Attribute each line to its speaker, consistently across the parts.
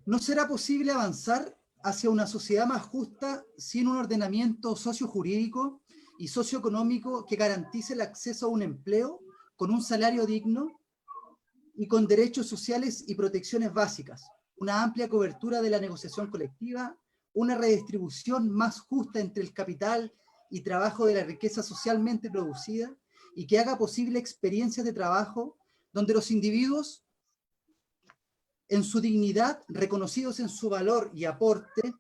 Speaker 1: No será posible avanzar hacia una sociedad más justa sin un ordenamiento sociojurídico y socioeconómico que garantice el acceso a un empleo con un salario digno y con derechos sociales y protecciones básicas, una amplia cobertura de la negociación colectiva, una redistribución más justa entre el capital y trabajo de la riqueza socialmente producida y que haga posible experiencias de trabajo donde los individuos en su dignidad, reconocidos en su valor y aporte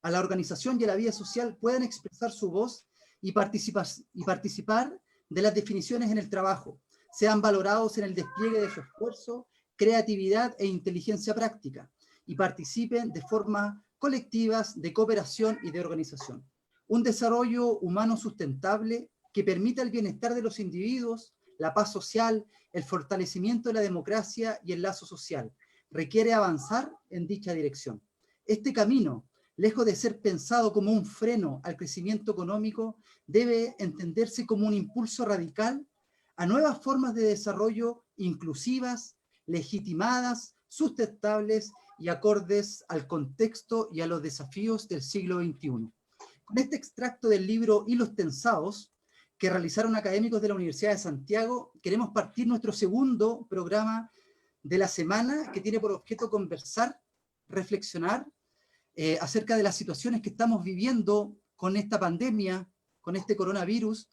Speaker 1: a la organización y a la vida social, puedan expresar su voz y participar de las definiciones en el trabajo, sean valorados en el despliegue de su esfuerzo, creatividad e inteligencia práctica, y participen de formas colectivas de cooperación y de organización. Un desarrollo humano sustentable que permita el bienestar de los individuos, la paz social, el fortalecimiento de la democracia y el lazo social, requiere avanzar en dicha dirección. Este camino, lejos de ser pensado como un freno al crecimiento económico, debe entenderse como un impulso radical a nuevas formas de desarrollo inclusivas, legitimadas, sustentables y acordes al contexto y a los desafíos del siglo XXI. Con este extracto del libro Hilos Tensados, que realizaron académicos de la Universidad de Santiago, queremos partir nuestro segundo programa de la semana, que tiene por objeto conversar, reflexionar acerca de las situaciones que estamos viviendo con esta pandemia, con este coronavirus,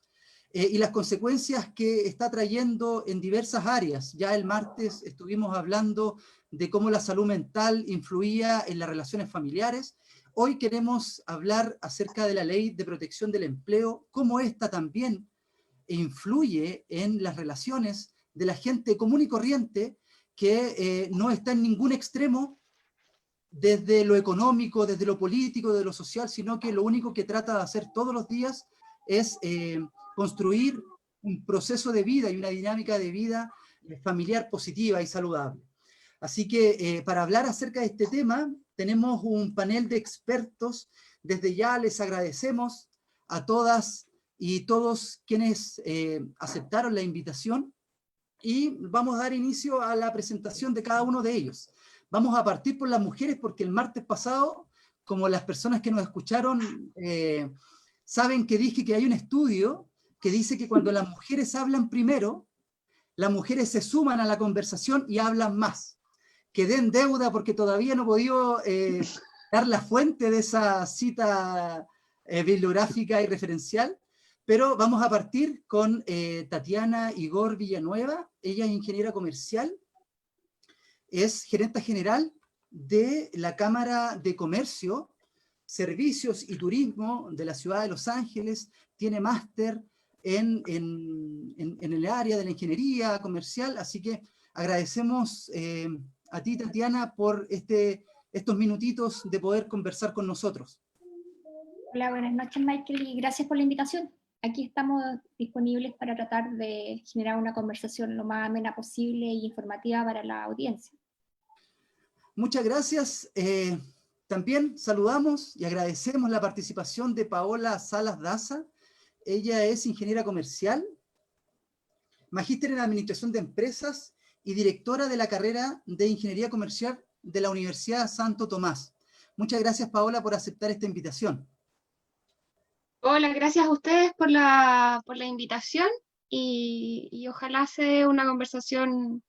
Speaker 1: y las consecuencias que está trayendo en diversas áreas. Ya el martes estuvimos hablando de cómo la salud mental influía en las relaciones familiares. Hoy queremos hablar acerca de la Ley de Protección del Empleo, cómo esta también influye en las relaciones de la gente común y corriente que no está en ningún extremo desde lo económico, desde lo político, desde lo social, sino que lo único que trata de hacer todos los días es construir un proceso de vida y una dinámica de vida familiar positiva y saludable. Así que para hablar acerca de este tema, tenemos un panel de expertos. Desde ya les agradecemos a todas y todos quienes aceptaron la invitación, y vamos a dar inicio a la presentación de cada uno de ellos. Vamos a partir por las mujeres porque el martes pasado, como las personas que nos escucharon saben que dije que hay un estudio que dice que cuando las mujeres hablan primero, las mujeres se suman a la conversación y hablan más. Quedé en deuda porque todavía no he podido dar la fuente de esa cita bibliográfica y referencial, pero vamos a partir con Tatiana Igor Villanueva. Ella es ingeniera comercial, es gerenta general de la Cámara de Comercio, Servicios y Turismo de la ciudad de Los Ángeles, tiene máster en el área de la ingeniería comercial, así que agradecemos a ti, Tatiana, por estos minutitos de poder conversar con nosotros.
Speaker 2: Hola, buenas noches, Michael, y gracias por la invitación. Aquí estamos disponibles para tratar de generar una conversación lo más amena posible y informativa para la audiencia.
Speaker 1: Muchas gracias. También saludamos y agradecemos la participación de Paola Salas Daza. Ella es ingeniera comercial, magíster en Administración de Empresas y directora de la carrera de Ingeniería Comercial de la Universidad Santo Tomás. Muchas gracias, Paola, por aceptar esta invitación.
Speaker 3: Hola, gracias a ustedes por la invitación y ojalá sea una conversación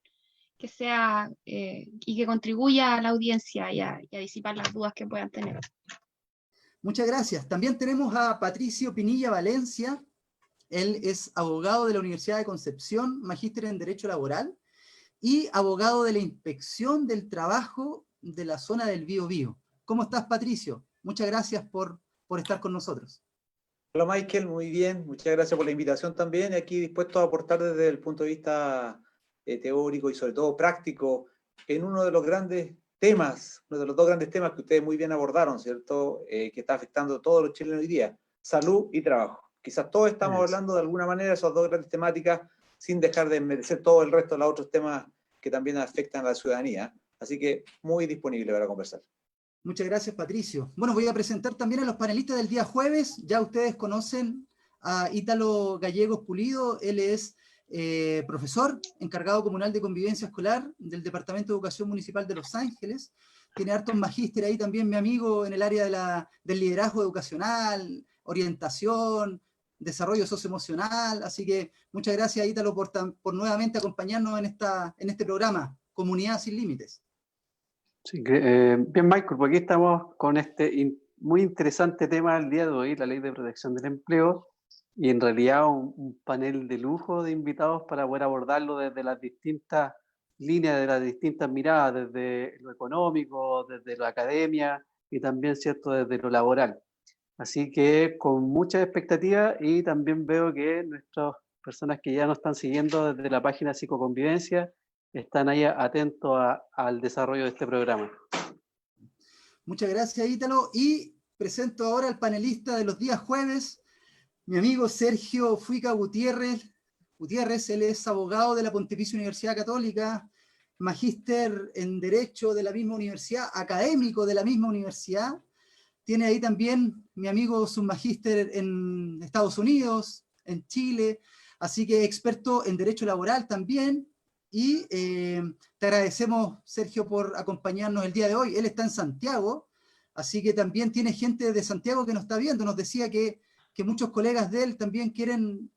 Speaker 3: que sea y que contribuya a la audiencia y a disipar las dudas que puedan tener.
Speaker 1: Muchas gracias. También tenemos a Patricio Pinilla Valencia. Él es abogado de la Universidad de Concepción, magíster en Derecho Laboral y abogado de la Inspección del Trabajo de la zona del Biobío. ¿Cómo estás, Patricio? Muchas gracias por estar con nosotros.
Speaker 4: Hola, Michael, muy bien. Muchas gracias por la invitación también. Aquí dispuesto a aportar desde el punto de vista teórico y sobre todo práctico en uno de los grandes temas, uno de los dos grandes temas que ustedes muy bien abordaron, ¿cierto? Que está afectando a todos los chilenos hoy día, salud y trabajo. Quizás todos estamos hablando de alguna manera de esas dos grandes temáticas sin dejar de merecer todo el resto de los otros temas que también afectan a la ciudadanía. Así que muy disponible para conversar.
Speaker 1: Muchas gracias, Patricio. Bueno, voy a presentar también a los panelistas del día jueves. Ya ustedes conocen a Ítalo Gallegos Pulido. Él es profesor, encargado comunal de convivencia escolar del Departamento de Educación Municipal de Los Ángeles. tiene hartos magíster ahí también mi amigo en el área del liderazgo educacional, orientación, desarrollo socioemocional, así que muchas gracias Ítalo por nuevamente acompañarnos en este programa, Comunidad Sin Límites.
Speaker 5: Sí, bien, Michael, porque aquí estamos con este muy interesante tema del día de hoy, la Ley de Protección del Empleo, y en realidad un panel de lujo de invitados para poder abordarlo desde las distintas líneas, de las distintas miradas, desde lo económico, desde la academia y también, ¿cierto?, desde lo laboral. Así que con muchas expectativas, y también veo que nuestras personas que ya nos están siguiendo desde la página Psicoconvivencia están ahí atentos al desarrollo de este programa.
Speaker 1: Muchas gracias, Ítalo. Y presento ahora al panelista de los días jueves, mi amigo Sergio Fuica Gutiérrez. Él es abogado de la Pontificia Universidad Católica, magíster en Derecho de la misma universidad, académico de la misma universidad. Tiene ahí también mi amigo su magíster en Estados Unidos, en Chile, así que experto en Derecho Laboral también. Y te agradecemos, Sergio, por acompañarnos el día de hoy. Él está en Santiago, así que también tiene gente de Santiago que nos está viendo. Nos decía que muchos colegas de él también quieren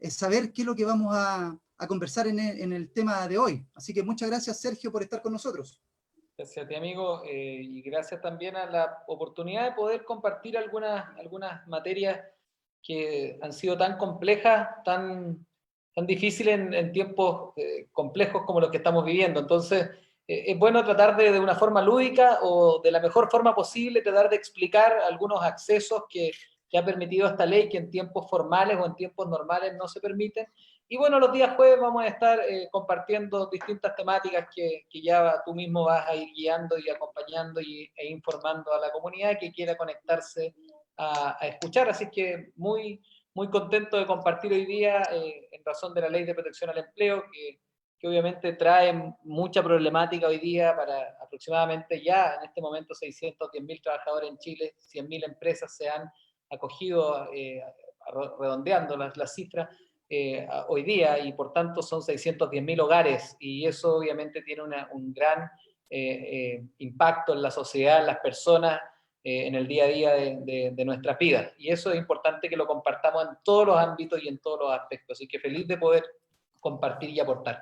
Speaker 1: saber qué es lo que vamos a conversar en el tema de hoy. Así que muchas gracias, Sergio, por estar con nosotros.
Speaker 6: Gracias a ti, amigo, y gracias también a la oportunidad de poder compartir algunas materias que han sido tan complejas, tan difíciles en tiempos complejos como los que estamos viviendo. Entonces, es bueno tratar de una forma lúdica o de la mejor forma posible, tratar de explicar algunos accesos que ha permitido esta ley, que en tiempos formales o en tiempos normales no se permiten. Y bueno, los días jueves vamos a estar compartiendo distintas temáticas que ya tú mismo vas a ir guiando y acompañando e informando a la comunidad que quiera conectarse a escuchar. Así que muy contento de compartir hoy día en razón de la Ley de Protección al Empleo, que obviamente trae mucha problemática hoy día para aproximadamente ya en este momento 610.000 trabajadores en Chile, 100.000 empresas se han acogido, redondeando las cifras, hoy día, y por tanto son 610.000 hogares, y eso obviamente tiene un gran impacto en la sociedad, en las personas, en el día a día de nuestras vidas, y eso es importante que lo compartamos en todos los ámbitos y en todos los aspectos, así que feliz de poder compartir y aportar.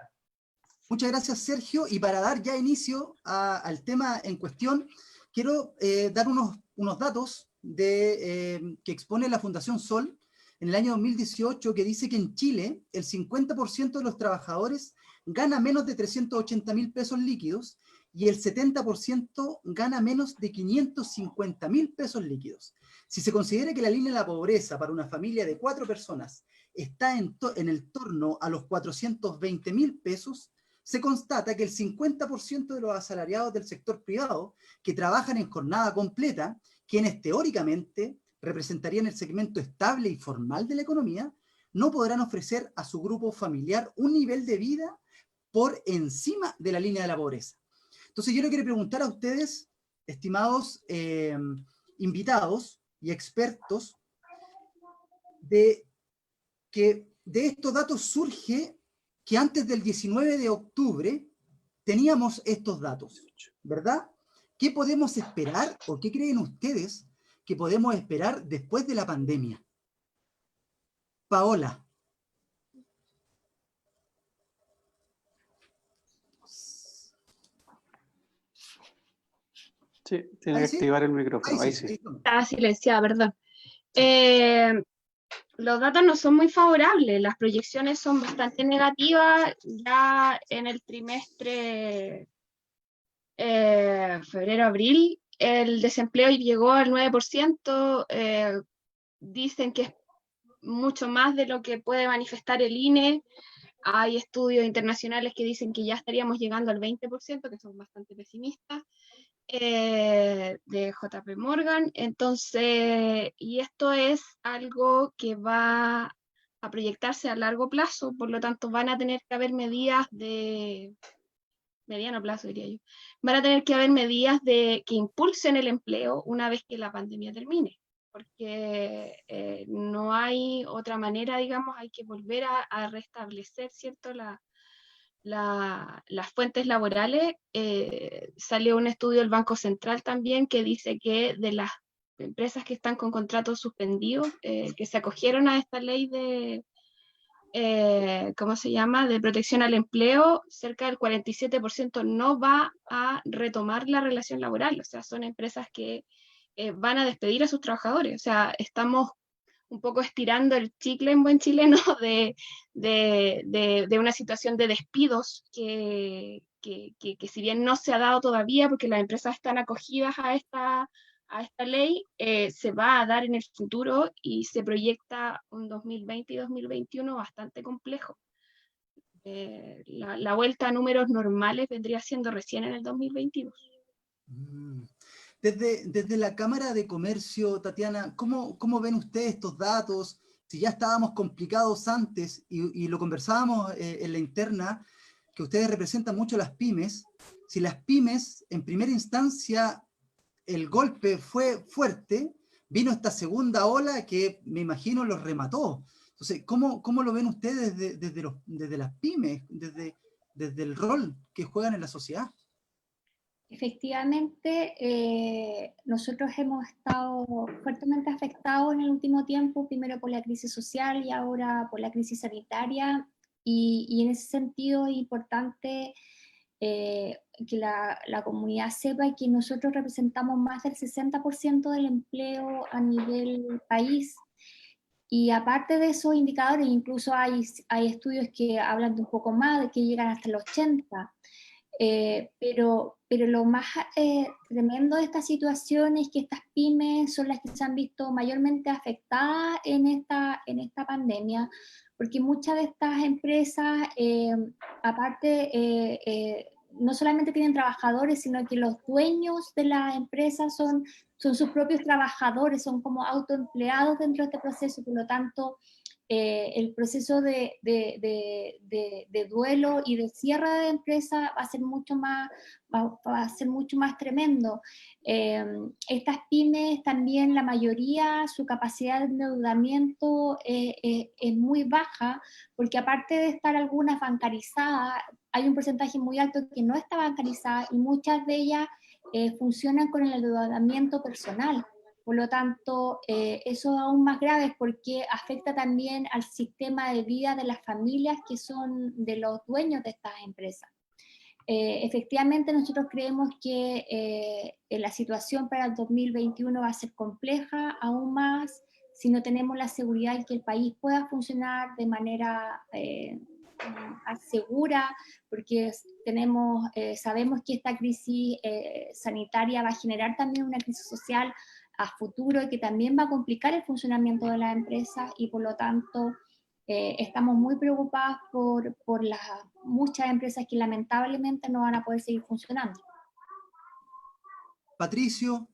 Speaker 1: Muchas gracias, Sergio, y para dar ya inicio al tema en cuestión, quiero dar unos datos que expone la Fundación Sol en el año 2018, que dice que en Chile el 50% de los trabajadores gana menos de 380.000 pesos líquidos y el 70% gana menos de 550.000 pesos líquidos. Si se considera que la línea de la pobreza para una familia de 4 personas está en el torno a los 420.000 pesos, se constata que el 50% de los asalariados del sector privado que trabajan en jornada completa, quienes teóricamente representarían el segmento estable y formal de la economía, no podrán ofrecer a su grupo familiar un nivel de vida por encima de la línea de la pobreza. Entonces yo le quiero preguntar a ustedes, estimados invitados y expertos, de estos datos surge que antes del 19 de octubre teníamos estos datos, ¿verdad? ¿Qué podemos esperar o qué creen ustedes que podemos esperar después de la pandemia? Paola.
Speaker 5: Sí, tiene que activar el micrófono. Ahí sí.
Speaker 3: Estaba silenciada, perdón. Los datos no son muy favorables, las proyecciones son bastante negativas. Ya en el trimestre febrero-abril el desempleo llegó al 9%, dicen que es mucho más de lo que puede manifestar el INE. Hay estudios internacionales que dicen que ya estaríamos llegando al 20%, que son bastante pesimistas, de JP Morgan. Entonces, y esto es algo que va a proyectarse a largo plazo, por lo tanto van a tener que haber medidas de mediano plazo, diría yo, van a tener que haber medidas que impulsen el empleo una vez que la pandemia termine, porque no hay otra manera, digamos, hay que volver a restablecer, ¿cierto?, las fuentes laborales, salió un estudio del Banco Central también que dice que de las empresas que están con contratos suspendidos, que se acogieron a esta ley de, ¿cómo se llama?, de protección al empleo, cerca del 47% no va a retomar la relación laboral. O sea, son empresas que van a despedir a sus trabajadores. O sea, estamos un poco estirando el chicle en buen chileno de una situación de despidos que si bien no se ha dado todavía porque las empresas están acogidas a esta ley, se va a dar en el futuro y se proyecta un 2020 y 2021 bastante complejo. La vuelta a números normales vendría siendo recién en el 2022.
Speaker 1: Desde la Cámara de Comercio, Tatiana, ¿cómo ven ustedes estos datos? Si ya estábamos complicados antes y lo conversábamos en la interna, que ustedes representan mucho las pymes, si las pymes en primera instancia el golpe fue fuerte, vino esta segunda ola que me imagino los remató. Entonces, ¿cómo lo ven ustedes desde las pymes, desde el rol que juegan en la sociedad?
Speaker 2: Efectivamente, nosotros hemos estado fuertemente afectados en el último tiempo, primero por la crisis social y ahora por la crisis sanitaria, y en ese sentido es importante que la comunidad sepa que nosotros representamos más del 60% del empleo a nivel país. Y aparte de esos indicadores, incluso hay estudios que hablan de un poco más, de que llegan hasta el 80%. Pero lo más tremendo de esta situación es que estas pymes son las que se han visto mayormente afectadas en esta pandemia, porque muchas de estas empresas, aparte, no solamente tienen trabajadores, sino que los dueños de las empresas son sus propios trabajadores, son como autoempleados dentro de este proceso, por lo tanto, el proceso de duelo y de cierre de empresa va a ser mucho más tremendo. Estas pymes también, la mayoría, su capacidad de endeudamiento es muy baja, porque aparte de estar algunas bancarizadas, hay un porcentaje muy alto que no está bancarizada y muchas de ellas funcionan con el endeudamiento personal. Por lo tanto, eso es aún más grave porque afecta también al sistema de vida de las familias que son de los dueños de estas empresas. Efectivamente, nosotros creemos que la situación para el 2021 va a ser compleja, aún más si no tenemos la seguridad de que el país pueda funcionar de manera segura, porque sabemos que esta crisis sanitaria va a generar también una crisis social a futuro y que también va a complicar el funcionamiento de las empresas, y por lo tanto estamos muy preocupados por las muchas empresas que lamentablemente no van a poder seguir funcionando.
Speaker 1: Patricio,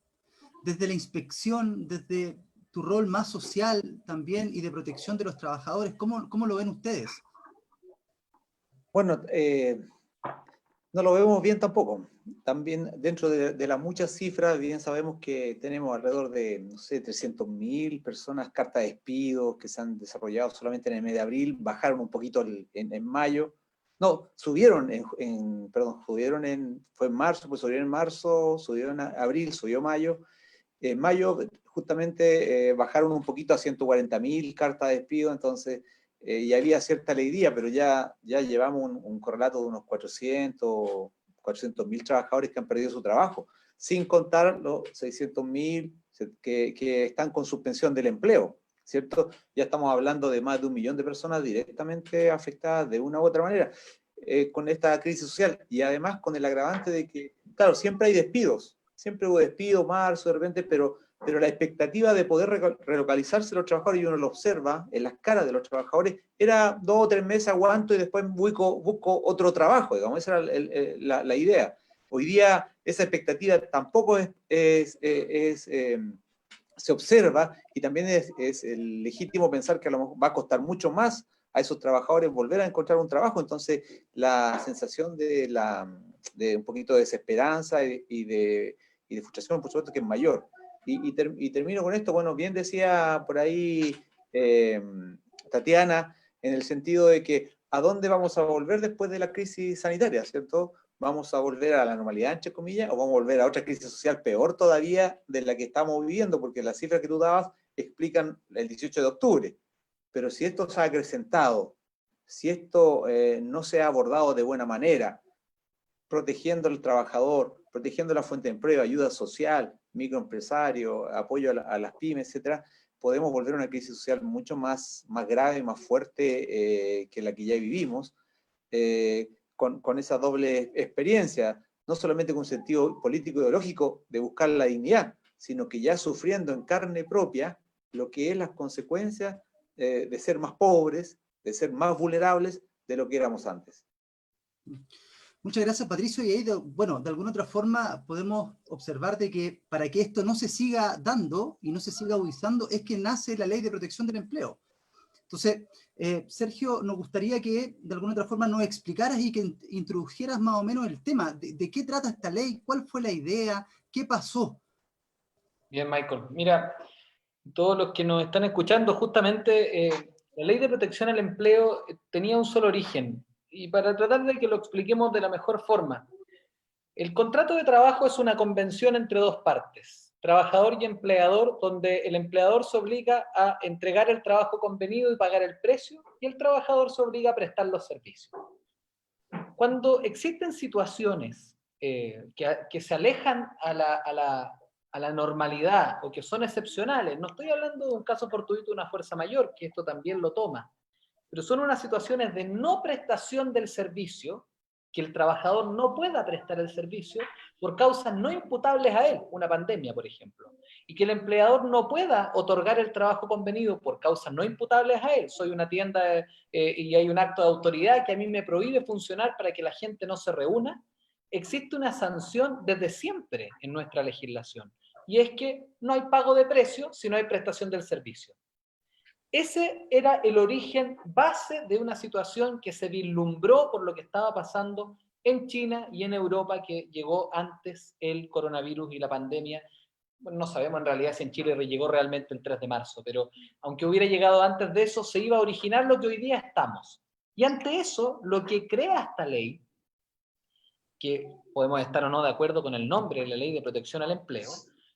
Speaker 1: desde la inspección, desde tu rol más social también y de protección de los trabajadores, ¿cómo lo ven ustedes?
Speaker 4: Bueno, no lo vemos bien tampoco. También dentro de las muchas cifras, bien sabemos que tenemos alrededor de, no sé, 300.000 personas, cartas de despidos que se han desarrollado solamente en el mes de abril, bajaron un poquito en mayo. No, subieron fue en marzo, pues subieron en marzo, subieron en abril, subió mayo. En mayo justamente bajaron un poquito a 140.000 cartas de despido, entonces y había cierta alegría, pero ya llevamos un correlato de unos 400.000 trabajadores que han perdido su trabajo, sin contar los 600.000 que están con suspensión del empleo, ¿cierto? Ya estamos hablando de más de 1 millón de personas directamente afectadas de una u otra manera con esta crisis social, y además con el agravante de que, claro, siempre hay despidos, siempre hubo despidos, marzo, de repente, pero la expectativa de poder relocalizarse los trabajadores, y uno lo observa en las caras de los trabajadores, era 2 o 3 meses aguanto y después busco otro trabajo, digamos, esa era la idea. Hoy día esa expectativa tampoco se observa, y también es legítimo pensar que a lo mejor va a costar mucho más a esos trabajadores volver a encontrar un trabajo. Entonces la sensación de un poquito de desesperanza y de frustración, por supuesto, que es mayor. Y termino con esto. Bueno, bien decía por ahí Tatiana, en el sentido de que ¿a dónde vamos a volver después de la crisis sanitaria, ¿cierto? ¿Vamos a volver a la normalidad, entre comillas, o vamos a volver a otra crisis social peor todavía de la que estamos viviendo? Porque las cifras que tú dabas explican el 18 de octubre. Pero si esto se ha acrecentado, si esto no se ha abordado de buena manera, protegiendo al trabajador, protegiendo la fuente de empleo, ayuda social, microempresario, apoyo a las pymes, etcétera, podemos volver a una crisis social mucho más grave, más fuerte que la que ya vivimos, con esa doble experiencia, no solamente con un sentido político ideológico de buscar la dignidad, sino que ya sufriendo en carne propia lo que es las consecuencias de ser más pobres, de ser más vulnerables de lo que éramos antes.
Speaker 1: Muchas gracias, Patricio. Y ahí, bueno, de alguna otra forma podemos observar de que para que esto no se siga dando y no se siga agudizando es que nace la Ley de Protección del Empleo. Entonces, Sergio, nos gustaría que de alguna otra forma nos explicaras y que introdujeras más o menos el tema. ¿De qué trata esta ley? ¿Cuál fue la idea? ¿Qué pasó?
Speaker 6: Bien, Michael. Mira, todos los que nos están escuchando, justamente la Ley de Protección al Empleo tenía un solo origen. Y para tratar de que lo expliquemos de la mejor forma, el contrato de trabajo es una convención entre dos partes, trabajador y empleador, donde el empleador se obliga a entregar el trabajo convenido y pagar el precio, y el trabajador se obliga a prestar los servicios. Cuando existen situaciones que se alejan a la normalidad o que son excepcionales, no estoy hablando de un caso fortuito de una fuerza mayor, que esto también lo toma, pero son unas situaciones de no prestación del servicio, que el trabajador no pueda prestar el servicio por causas no imputables a él, una pandemia, por ejemplo, y que el empleador no pueda otorgar el trabajo convenido por causas no imputables a él. Soy una tienda y hay un acto de autoridad que a mí me prohíbe funcionar para que la gente no se reúna. Existe una sanción desde siempre en nuestra legislación, y es que no hay pago de precio si no hay prestación del servicio. Ese era el origen base de una situación que se vislumbró por lo que estaba pasando en China y en Europa, que llegó antes el coronavirus y la pandemia. Bueno, no sabemos en realidad si en Chile llegó realmente el 3 de marzo, pero aunque hubiera llegado antes de eso, se iba a originar lo que hoy día estamos. Y ante eso, lo que crea esta ley, que podemos estar o no de acuerdo con el nombre de la Ley de Protección al Empleo,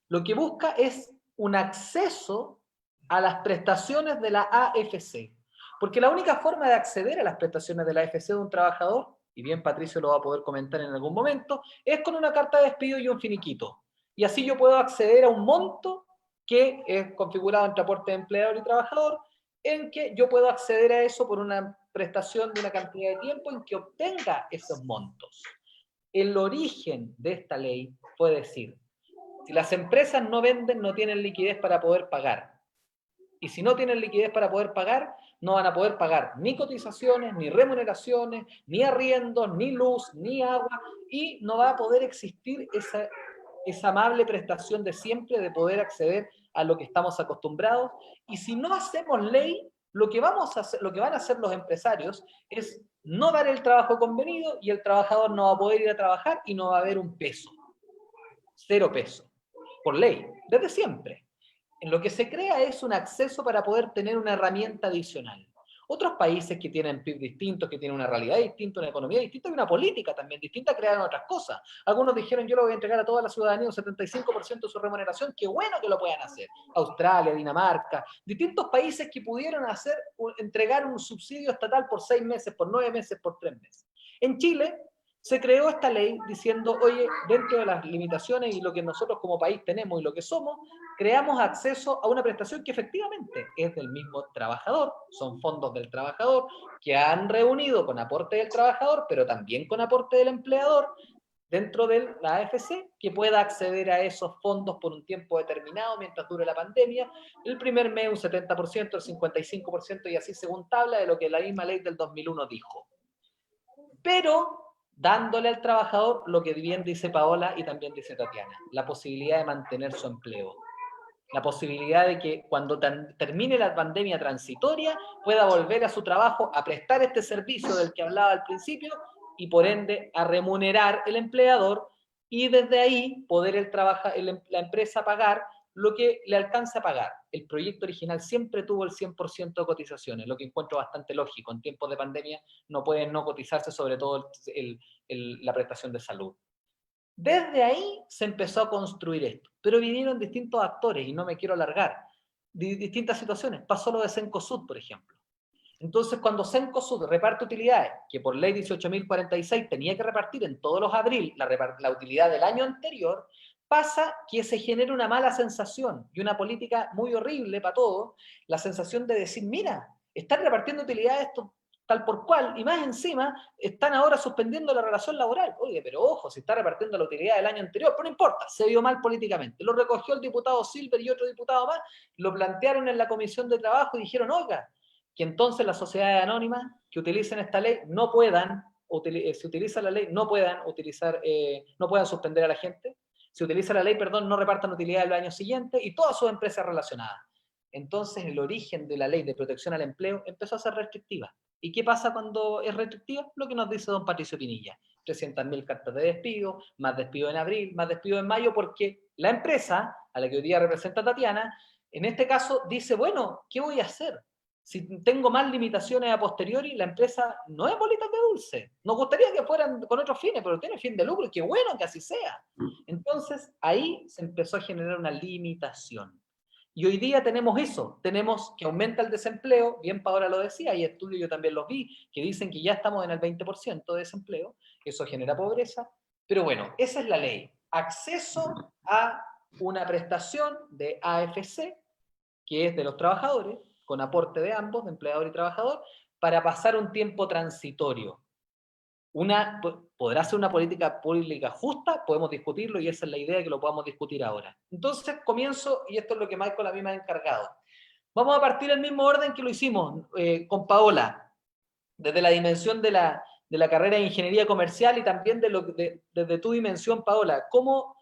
Speaker 6: lo que busca es un acceso a las prestaciones de la AFC. Porque la única forma de acceder a las prestaciones de la AFC de un trabajador, y bien Patricio lo va a poder comentar en algún momento, es con una carta de despido y un finiquito. Y así yo puedo acceder a un monto que es configurado entre aporte de empleador y trabajador, en que yo puedo acceder a eso por una prestación de una cantidad de tiempo en que obtenga esos montos. El origen de esta ley fue decir, si las empresas no venden, no tienen liquidez para poder pagar. Y si no tienen liquidez para poder pagar, no van a poder pagar ni cotizaciones, ni remuneraciones, ni arriendos, ni luz, ni agua, y no va a poder existir esa amable prestación de siempre de poder acceder a lo que estamos acostumbrados. Y si no hacemos ley, lo que van a hacer los empresarios es no dar el trabajo convenido, y el trabajador no va a poder ir a trabajar y no va a haber un peso. 0 peso. Por ley, desde siempre. En lo que se crea es un acceso para poder tener una herramienta adicional. Otros países que tienen PIB distintos, que tienen una realidad distinta, una economía distinta y una política también distinta, crearon otras cosas. Algunos dijeron, yo lo voy a entregar a toda la ciudadanía un 75% de su remuneración, qué bueno que lo puedan hacer. Australia, Dinamarca, distintos países que pudieron entregar un subsidio estatal por 6 meses, por 9 meses, por 3 meses. En Chile se creó esta ley diciendo, oye, dentro de las limitaciones y lo que nosotros como país tenemos y lo que somos, creamos acceso a una prestación que efectivamente es del mismo trabajador, son fondos del trabajador que han reunido con aporte del trabajador, pero también con aporte del empleador, dentro de la AFC, que pueda acceder a esos fondos por un tiempo determinado mientras dure la pandemia, el primer mes un 70%, el 55% y así según tabla de lo que la misma ley del 2001 dijo. Pero dándole al trabajador lo que bien dice Paola y también dice Tatiana, la posibilidad de mantener su empleo. La posibilidad de que cuando termine la pandemia transitoria pueda volver a su trabajo a prestar este servicio del que hablaba al principio y por ende a remunerar el empleador y desde ahí poder la empresa pagar lo que le alcance a pagar. el proyecto original siempre tuvo el 100% de cotizaciones, lo que encuentro bastante lógico. En tiempos de pandemia no pueden no cotizarse, sobre todo la prestación de salud. Desde ahí se empezó a construir esto, pero vinieron distintos actores, y no me quiero alargar, distintas situaciones. Pasó lo de Cencosud, por ejemplo. Entonces, cuando Cencosud reparte utilidades, que por ley 18.046 tenía que repartir en todos los abril la utilidad del año anterior, pasa que se genera una mala sensación y una política muy horrible para todos, la sensación de decir, mira, están repartiendo utilidades tal por cual, y más encima están ahora suspendiendo la relación laboral. Oye, pero ojo, si está repartiendo la utilidad del año anterior, pero no importa, se vio mal políticamente. Lo recogió el diputado Silver y otro diputado más, lo plantearon en la Comisión de Trabajo y dijeron, oiga, que entonces las sociedades anónimas que utilicen esta ley no puedan, si utiliza la ley, no puedan suspender a la gente. Si utiliza la ley, perdón, no repartan utilidades el año siguiente y todas sus empresas relacionadas. Entonces, el origen de la ley de protección al empleo empezó a ser restrictiva. ¿Y qué pasa cuando es restrictiva? Lo que nos dice don Patricio Pinilla. 300.000 cartas de despido, más despido en abril, más despido en mayo, porque la empresa, a la que hoy día representa Tatiana, en este caso dice, bueno, ¿qué voy a hacer? Si tengo más limitaciones a posteriori, la empresa no es bolitas de dulce. Nos gustaría que fueran con otros fines, pero tiene fin de lucro y qué bueno que así sea. Entonces, ahí se empezó a generar una limitación. Y hoy día tenemos eso, tenemos que aumenta el desempleo, bien Paola lo decía, hay estudios, yo también los vi, que dicen que ya estamos en el 20% de desempleo, eso genera pobreza, pero bueno, esa es la ley. Acceso a una prestación de AFC, que es de los trabajadores, con aporte de ambos, de empleador y trabajador, para pasar un tiempo transitorio. ¿Podrá ser una política pública justa? Podemos discutirlo y esa es la idea, que lo podamos discutir ahora. Entonces comienzo, y esto es lo que Michael a mí me ha encargado. Vamos a partir del mismo orden que lo hicimos con Paola, desde la dimensión de la carrera de Ingeniería Comercial y también desde tu dimensión, Paola. ¿Cómo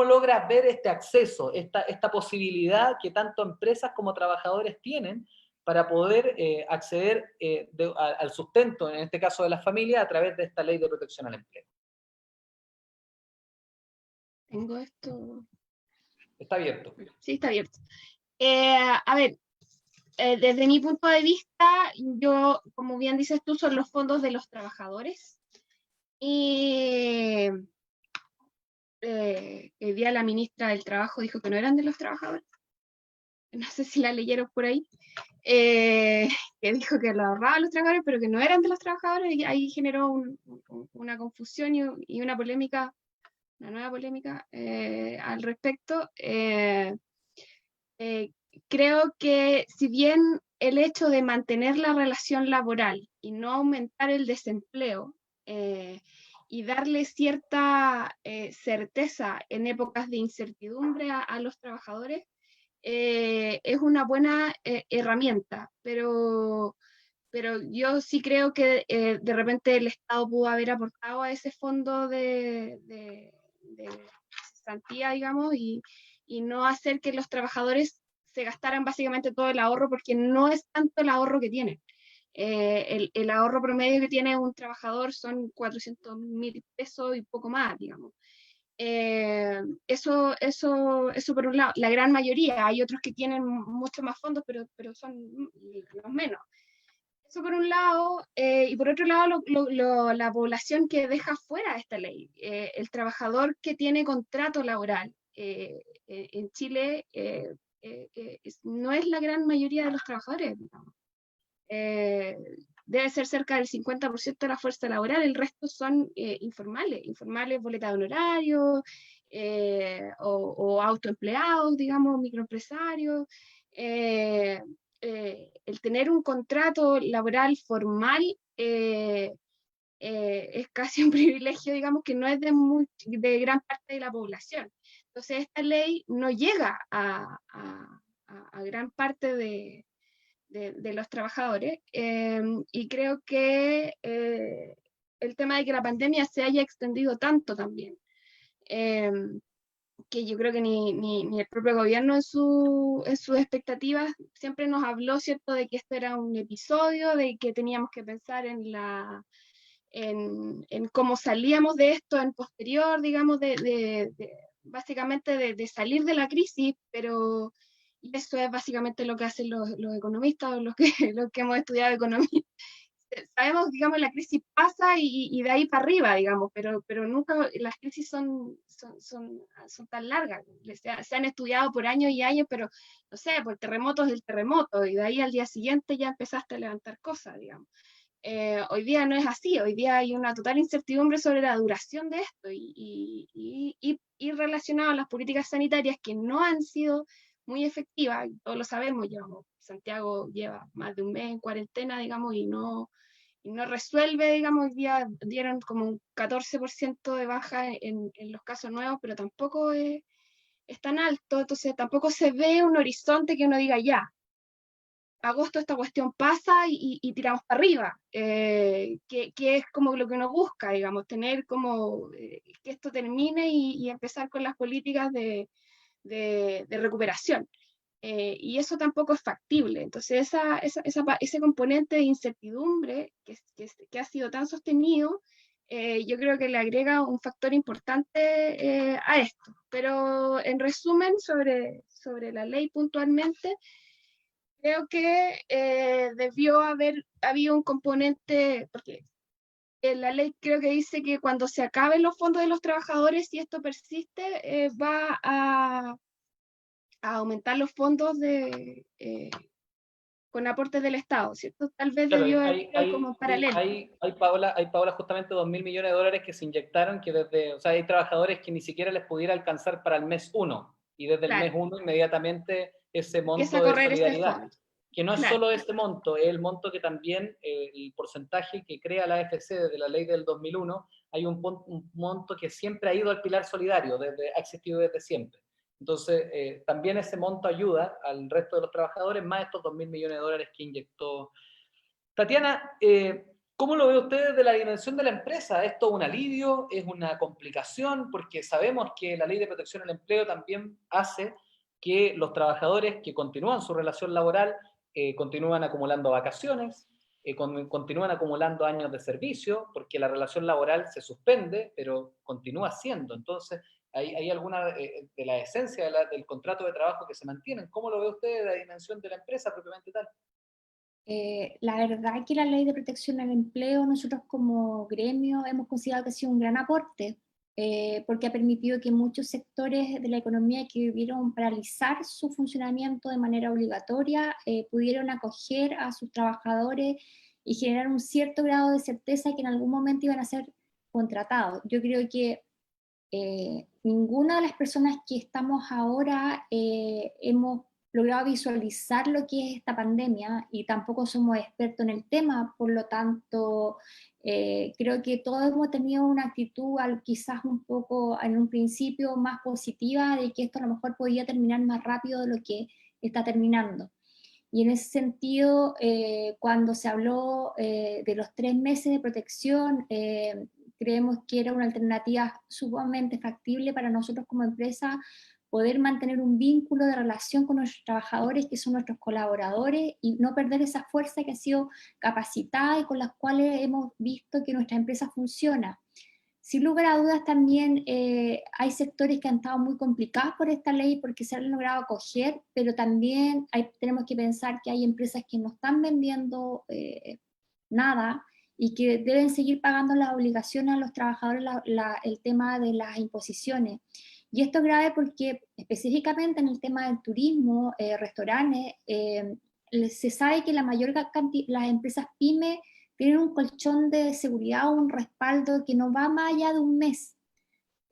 Speaker 6: logras ver este acceso, esta posibilidad que tanto empresas como trabajadores tienen para poder acceder al sustento, en este caso de las familias, a través de esta ley de protección al empleo?
Speaker 3: Tengo esto.
Speaker 6: Está abierto.
Speaker 3: Sí, está abierto. A ver, desde mi punto de vista, yo, como bien dices tú, son los fondos de los trabajadores. Y el día la ministra del Trabajo dijo que no eran de los trabajadores. No sé si la leyeron por ahí. Que dijo que lo ahorraban los trabajadores, pero que no eran de los trabajadores, y ahí generó una confusión y una polémica, una nueva polémica al respecto. Creo que si bien el hecho de mantener la relación laboral y no aumentar el desempleo y darle cierta certeza en épocas de incertidumbre a los trabajadores, es una buena herramienta, pero yo sí creo que de repente el Estado pudo haber aportado a ese fondo de cesantía, digamos, y no hacer que los trabajadores se gastaran básicamente todo el ahorro, porque no es tanto el ahorro que tienen. El ahorro promedio que tiene un trabajador son 400.000 pesos y poco más, digamos. Eso por un lado, la gran mayoría. Hay otros que tienen mucho más fondos, pero son los menos. Eso por un lado, y por otro lado la población que deja fuera esta ley, el trabajador que tiene contrato laboral en Chile no es la gran mayoría de los trabajadores, digamos. Debe ser cerca del 50% de la fuerza laboral, el resto son informales, boleta de honorario, o autoempleados, digamos, microempresarios. El tener un contrato laboral formal es casi un privilegio, digamos, que no es de gran parte de la población. Entonces, esta ley no llega a gran parte de los trabajadores, y creo que el tema de que la pandemia se haya extendido tanto también, que yo creo que ni el propio gobierno en sus expectativas siempre nos habló, ¿cierto?, de que esto era un episodio, de que teníamos que pensar en cómo salíamos de esto en posterior, digamos, básicamente de salir de la crisis, eso es básicamente lo que hacen los economistas o los que hemos estudiado economía. Sabemos, digamos, la crisis pasa y de ahí para arriba, digamos, pero nunca las crisis son tan largas. Se han estudiado por años y años, pero no sé, por terremotos del terremoto, y de ahí al día siguiente ya empezaste a levantar cosas, digamos. Hoy día no es así, hoy día hay una total incertidumbre sobre la duración de esto y relacionado a las políticas sanitarias que no han sido muy efectivas, todos lo sabemos, digamos, Santiago lleva más de un mes en cuarentena, digamos, y no resuelve, digamos, hoy día dieron como un 14% de baja en los casos nuevos, pero tampoco es tan alto, entonces tampoco se ve un horizonte que uno diga ya, agosto esta cuestión pasa y tiramos para arriba, que es como lo que uno busca, digamos, tener como que esto termine y empezar con las políticas de recuperación. Y eso tampoco es factible. Entonces, ese componente de incertidumbre que ha sido tan sostenido, yo creo que le agrega un factor importante a esto. Pero en resumen, sobre la ley puntualmente, creo que debió haber habido un componente, porque la ley creo que dice que cuando se acaben los fondos de los trabajadores, si esto persiste, va a aumentar los fondos con aportes del Estado, ¿cierto? Tal vez
Speaker 6: Claro,
Speaker 3: debió haber
Speaker 6: hay,
Speaker 3: sido como paralelo.
Speaker 6: Paola, justamente 2.000 millones de dólares que se inyectaron, o sea, hay trabajadores que ni siquiera les pudiera alcanzar para el mes 1, y desde el mes
Speaker 3: Claro,
Speaker 6: 1 inmediatamente ese
Speaker 3: empieza a
Speaker 6: monto de
Speaker 3: correr ese
Speaker 6: solidaridad,
Speaker 3: fondo.
Speaker 6: que no es
Speaker 3: Claro,
Speaker 6: solo ese monto, es el monto que también, el porcentaje que crea la AFC desde la ley del 2001, hay un monto que siempre ha ido al pilar solidario, ha existido desde siempre. Entonces, también ese monto ayuda al resto de los trabajadores, más estos 2.000 millones de dólares que inyectó Tatiana. ¿Cómo lo ve usted desde la dimensión de la empresa? ¿Esto es un alivio? ¿Es una complicación? Porque sabemos que la Ley de Protección al Empleo también hace que los trabajadores que continúan su relación laboral continúan acumulando vacaciones, continúan acumulando años de servicio, porque la relación laboral se suspende, pero continúa siendo. Entonces, hay alguna de la esencia del contrato de trabajo que se mantienen. ¿Cómo lo ve usted desde la dimensión de la empresa propiamente tal?
Speaker 2: La verdad que la ley de protección al empleo, nosotros como gremio hemos considerado que ha sido un gran aporte, porque ha permitido que muchos sectores de la economía que vieron paralizar su funcionamiento de manera obligatoria pudieron acoger a sus trabajadores y generar un cierto grado de certeza que en algún momento iban a ser contratados. Yo creo que ninguna de las personas que estamos ahora hemos logrado visualizar lo que es esta pandemia y tampoco somos expertos en el tema, por lo tanto creo que todos hemos tenido una actitud quizás un poco en un principio más positiva de que esto a lo mejor podía terminar más rápido de lo que está terminando. Y en ese sentido, cuando se habló de los 3 meses de protección, creemos que era una alternativa sumamente factible para nosotros como empresa poder mantener un vínculo de relación con nuestros trabajadores, que son nuestros colaboradores, y no perder esa fuerza que ha sido capacitada y con las cuales hemos visto que nuestra empresa funciona. Sin lugar a dudas también hay sectores que han estado muy complicados por esta ley porque se han logrado acoger, pero también tenemos que pensar que hay empresas que no están vendiendo nada y que deben seguir pagando las obligaciones a los trabajadores, el tema de las imposiciones. Y esto es grave porque específicamente en el tema del turismo, restaurantes, se sabe que la mayor cantidad, las empresas pymes tienen un colchón de seguridad o un respaldo que no va más allá de un mes.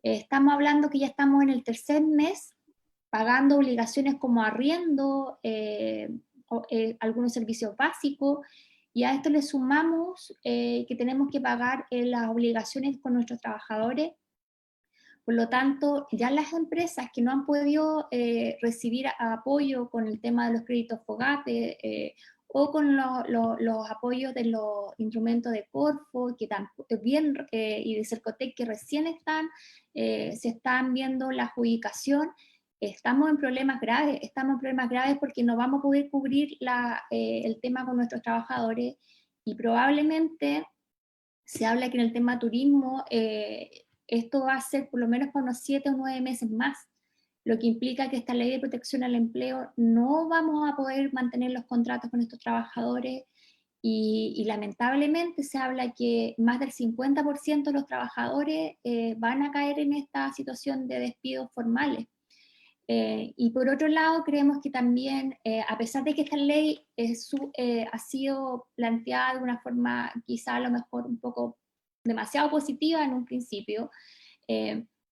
Speaker 2: Estamos hablando que ya estamos en el 3er mes pagando obligaciones como arriendo, algunos servicios básicos, y a esto le sumamos que tenemos que pagar las obligaciones con nuestros trabajadores. Por lo tanto, ya las empresas que no han podido recibir apoyo con el tema de los créditos FOGAPE o con los apoyos de los instrumentos de Corfo y de Cercotec que recién se están viendo la adjudicación, estamos en problemas graves porque no vamos a poder cubrir el tema con nuestros trabajadores, y probablemente se habla que en el tema turismo esto va a ser por lo menos por unos 7 o 9 meses más. lo que implica que esta ley de protección al empleo no vamos a poder mantener los contratos con estos trabajadores y lamentablemente se habla que más del 50% de los trabajadores van a caer en esta situación de despidos formales. Y por otro lado, creemos que también, a pesar de que esta ley ha sido planteada de una forma quizá a lo mejor un poco demasiado positiva en un principio,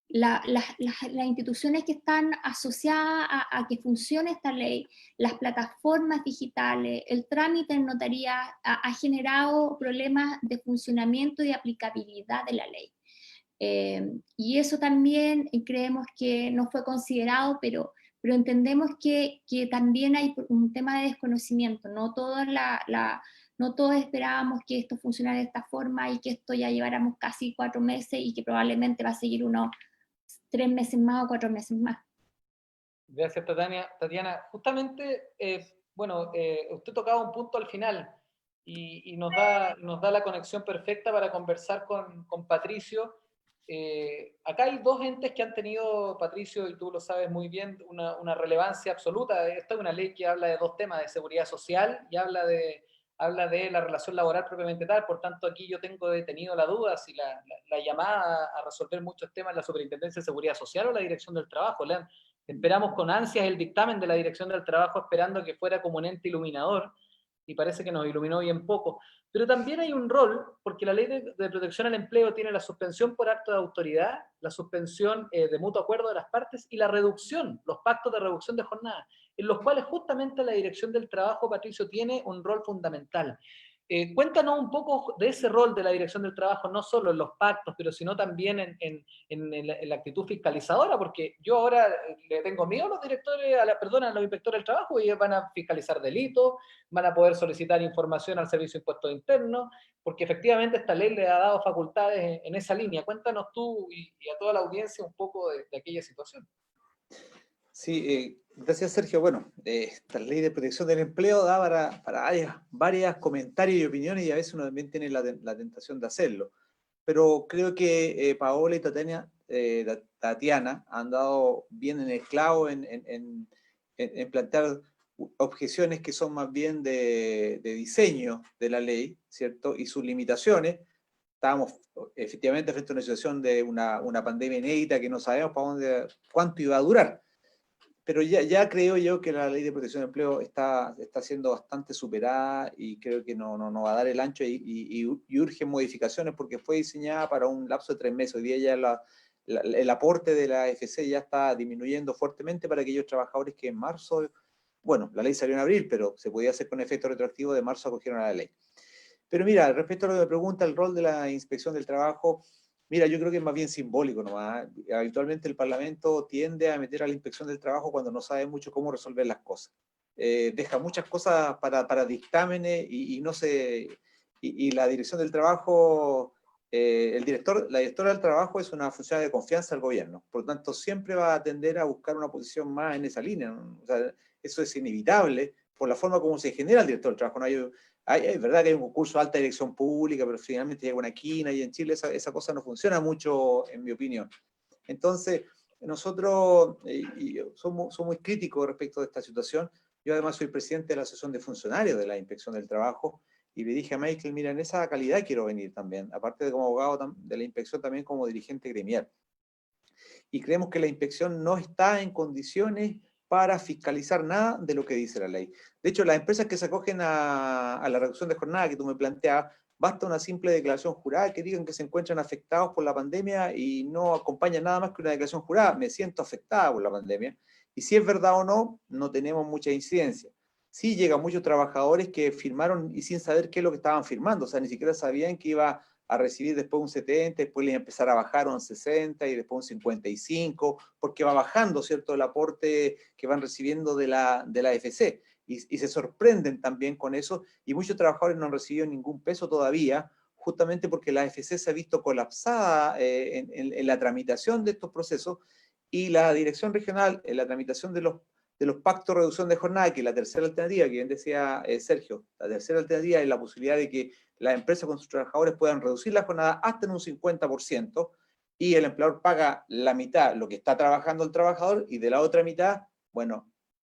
Speaker 2: las instituciones que están asociadas a que funcione esta ley, las plataformas digitales, el trámite en notaría, ha generado problemas de funcionamiento y de aplicabilidad de la ley. Y eso también creemos que no fue considerado, pero entendemos que también hay un tema de desconocimiento. No todos esperábamos que esto funcionara de esta forma y que esto ya lleváramos casi 4 meses y que probablemente va a seguir unos 3 meses más o 4 meses más.
Speaker 6: Gracias, Tatiana. Justamente, bueno, usted tocaba un punto al final y nos da la conexión perfecta para conversar con Patricio. Acá hay dos entes que han tenido, Patricio, y tú lo sabes muy bien, una relevancia absoluta. Esta es una ley que habla de dos temas, de seguridad social y habla de la relación laboral propiamente tal. Por tanto, aquí yo tengo detenido la duda si la llamada a resolver muchos temas la Superintendencia de Seguridad Social o la Dirección del Trabajo. Esperamos con ansias el dictamen de la Dirección del Trabajo, esperando que fuera como un ente iluminador, y parece que nos iluminó bien poco. Pero también hay un rol, porque la ley de protección al empleo tiene la suspensión por acto de autoridad, la suspensión de mutuo acuerdo de las partes y la reducción, los pactos de reducción de jornada, en los cuales justamente la Dirección del Trabajo, Patricio, tiene un rol fundamental. Cuéntanos un poco de ese rol de la Dirección del Trabajo, no solo en los pactos, pero sino también en la actitud fiscalizadora, porque yo ahora le tengo miedo a los directores, a los inspectores del trabajo, y ellos van a fiscalizar delitos, van a poder solicitar información al Servicio de Impuestos Internos, porque efectivamente esta ley le ha dado facultades en esa línea. Cuéntanos tú y a toda la audiencia un poco de aquella situación.
Speaker 4: Sí, gracias Sergio. Bueno, esta ley de protección del empleo da para varios comentarios y opiniones, y a veces uno también tiene la tentación de hacerlo. Pero creo que Paola y Tatiana han dado bien en el clavo en plantear objeciones que son más bien de diseño de la ley, ¿cierto? Y sus limitaciones. Estábamos efectivamente frente a una situación de una pandemia inédita que no sabemos cuánto iba a durar. Pero ya creo yo que la ley de protección del empleo está siendo bastante superada, y creo que no va a dar el ancho, y urgen modificaciones, porque fue diseñada para un lapso de 3 meses. Hoy día ya el aporte de la AFC ya está disminuyendo fuertemente para aquellos trabajadores que en marzo, bueno, la ley salió en abril, pero se podía hacer con efecto retroactivo, de marzo acogieron a la ley. Pero mira, respecto a lo que me pregunta, el rol de la inspección del trabajo, mira, yo creo que es más bien simbólico nomás. Habitualmente el Parlamento tiende a meter a la inspección del trabajo cuando no sabe mucho cómo resolver las cosas. Deja muchas cosas para dictámenes y la dirección del trabajo, la directora del trabajo es una funcionaria de confianza del gobierno. Por lo tanto, siempre va a tender a buscar una posición más en esa línea, ¿no? O sea, eso es inevitable por la forma como se genera el director del trabajo. ¿No? Es verdad que hay un concurso de alta dirección pública, pero finalmente llega una quina, y en Chile esa cosa no funciona mucho, en mi opinión. Entonces, nosotros somos muy críticos respecto de esta situación. Yo además soy presidente de la Asociación de Funcionarios de la Inspección del Trabajo, y le dije a Michael, mira, en esa calidad quiero venir también, aparte de como abogado de la inspección, también como dirigente gremial. Y creemos que la inspección no está en condiciones para fiscalizar nada de lo que dice la ley. De hecho, las empresas que se acogen a la reducción de jornada que tú me planteabas, basta una simple declaración jurada que digan que se encuentran afectados por la pandemia, y no acompaña nada más que una declaración jurada: me siento afectada por la pandemia. Y si es verdad o no, no tenemos mucha incidencia. Sí llegan muchos trabajadores que firmaron y sin saber qué es lo que estaban firmando, o sea, ni siquiera sabían que iba a recibir después un 70, después le iba a empezar a bajar un 60 y después un 55, porque va bajando, ¿cierto?, el aporte que van recibiendo de la AFC. Y se sorprenden también con eso, y muchos trabajadores no han recibido ningún peso todavía, justamente porque la AFC se ha visto colapsada en la tramitación de estos procesos, y la dirección regional en la tramitación de los pactos de reducción de jornada, que es la tercera alternativa, que bien decía Sergio, la tercera alternativa es la posibilidad de que las empresas con sus trabajadores puedan reducir la jornada hasta en un 50%, y el empleador paga la mitad, lo que está trabajando el trabajador, y de la otra mitad, bueno,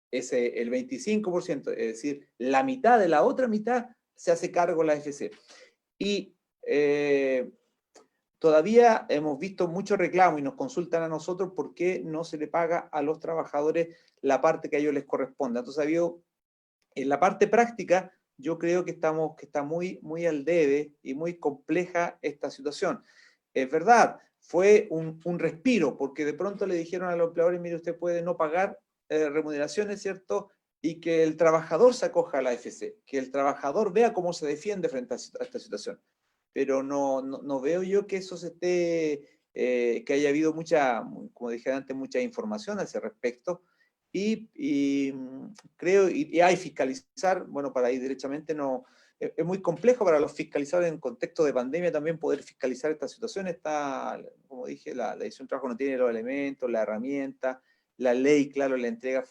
Speaker 4: el 25%, es decir, la mitad de la otra mitad se hace cargo la AFC. Y todavía hemos visto mucho reclamo y nos consultan a nosotros por qué no se le paga a los trabajadores la parte que a ellos les corresponde. Entonces, en la parte práctica, yo creo que está muy al debe y muy compleja esta situación. Es verdad, fue un respiro, porque de pronto le dijeron a los empleadores, mire, usted puede no pagar remuneraciones, ¿cierto? Y que el trabajador se acoja a la AFC, que el trabajador vea cómo se defiende frente a esta situación. Pero no veo yo que eso se esté, que haya habido como dije antes, mucha información a ese respecto. Y creo, y hay fiscalizar, bueno, para ir derechamente es muy complejo para los fiscalizadores en contexto de pandemia también poder fiscalizar esta situación. Está, como dije, la edición de trabajo no tiene los elementos, la herramienta, la ley, claro, le entrega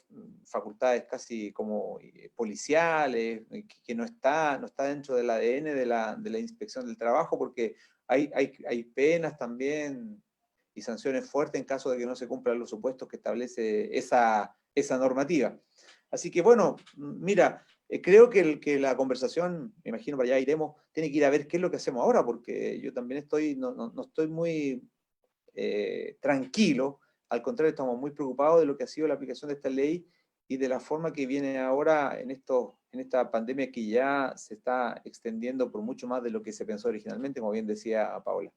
Speaker 4: facultades casi como policiales, que no está dentro del ADN de la inspección del trabajo, porque hay penas también y sanciones fuertes en caso de que no se cumplan los supuestos que establece esa normativa. Así que bueno, mira, creo que la conversación, me imagino para allá iremos, tiene que ir a ver qué es lo que hacemos ahora, porque yo también no estoy muy tranquilo. Al contrario, estamos muy preocupados de lo que ha sido la aplicación de esta ley y de la forma que viene ahora en esta pandemia que ya se está extendiendo por mucho más de lo que se pensó originalmente, como bien decía Paola.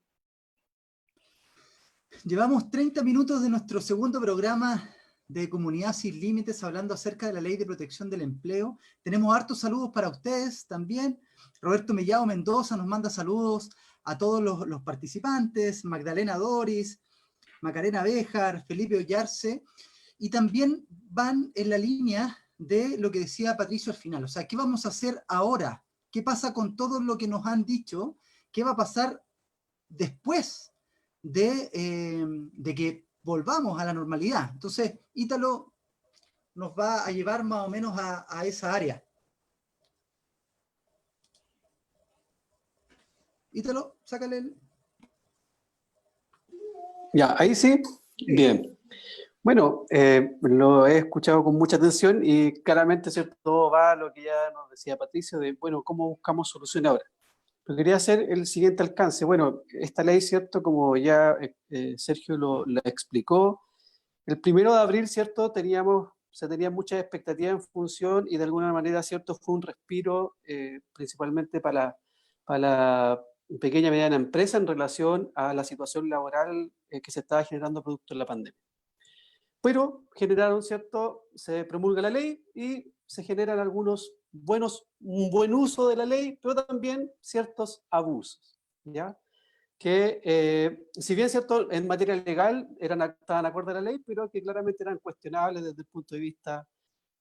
Speaker 1: Llevamos 30 minutos de nuestro segundo programa de Comunidad Sin Límites hablando acerca de la Ley de Protección del Empleo. Tenemos hartos saludos para ustedes también. Roberto Mellado Mendoza nos manda saludos a todos los participantes, Magdalena Doris, Macarena Béjar, Felipe Ollarse, y también van en la línea de lo que decía Patricio al final. O sea, ¿qué vamos a hacer ahora? ¿Qué pasa con todo lo que nos han dicho? ¿Qué va a pasar después de que volvamos a la normalidad? Entonces, Ítalo nos va a llevar más o menos a esa área. Ítalo, sácale el...
Speaker 5: Ya, ahí sí. Bien. Bueno, lo he escuchado con mucha atención y claramente, ¿cierto? Todo va a lo que ya nos decía Patricio de, bueno, ¿cómo buscamos soluciones ahora? Pero quería hacer el siguiente alcance. Bueno, esta ley, ¿cierto? Como ya Sergio la explicó, el 1 de abril, ¿cierto? Se tenían muchas expectativas en función y de alguna manera, ¿cierto? Fue un respiro principalmente para la pequeña y mediana empresa en relación a la situación laboral que se estaba generando producto de la pandemia. Pero ¿cierto? Se promulga la ley y se generan un buen uso de la ley, pero también ciertos abusos, ¿ya? Que si bien, ¿cierto? En materia legal estaban acorde a la ley, pero que claramente eran cuestionables desde el punto de vista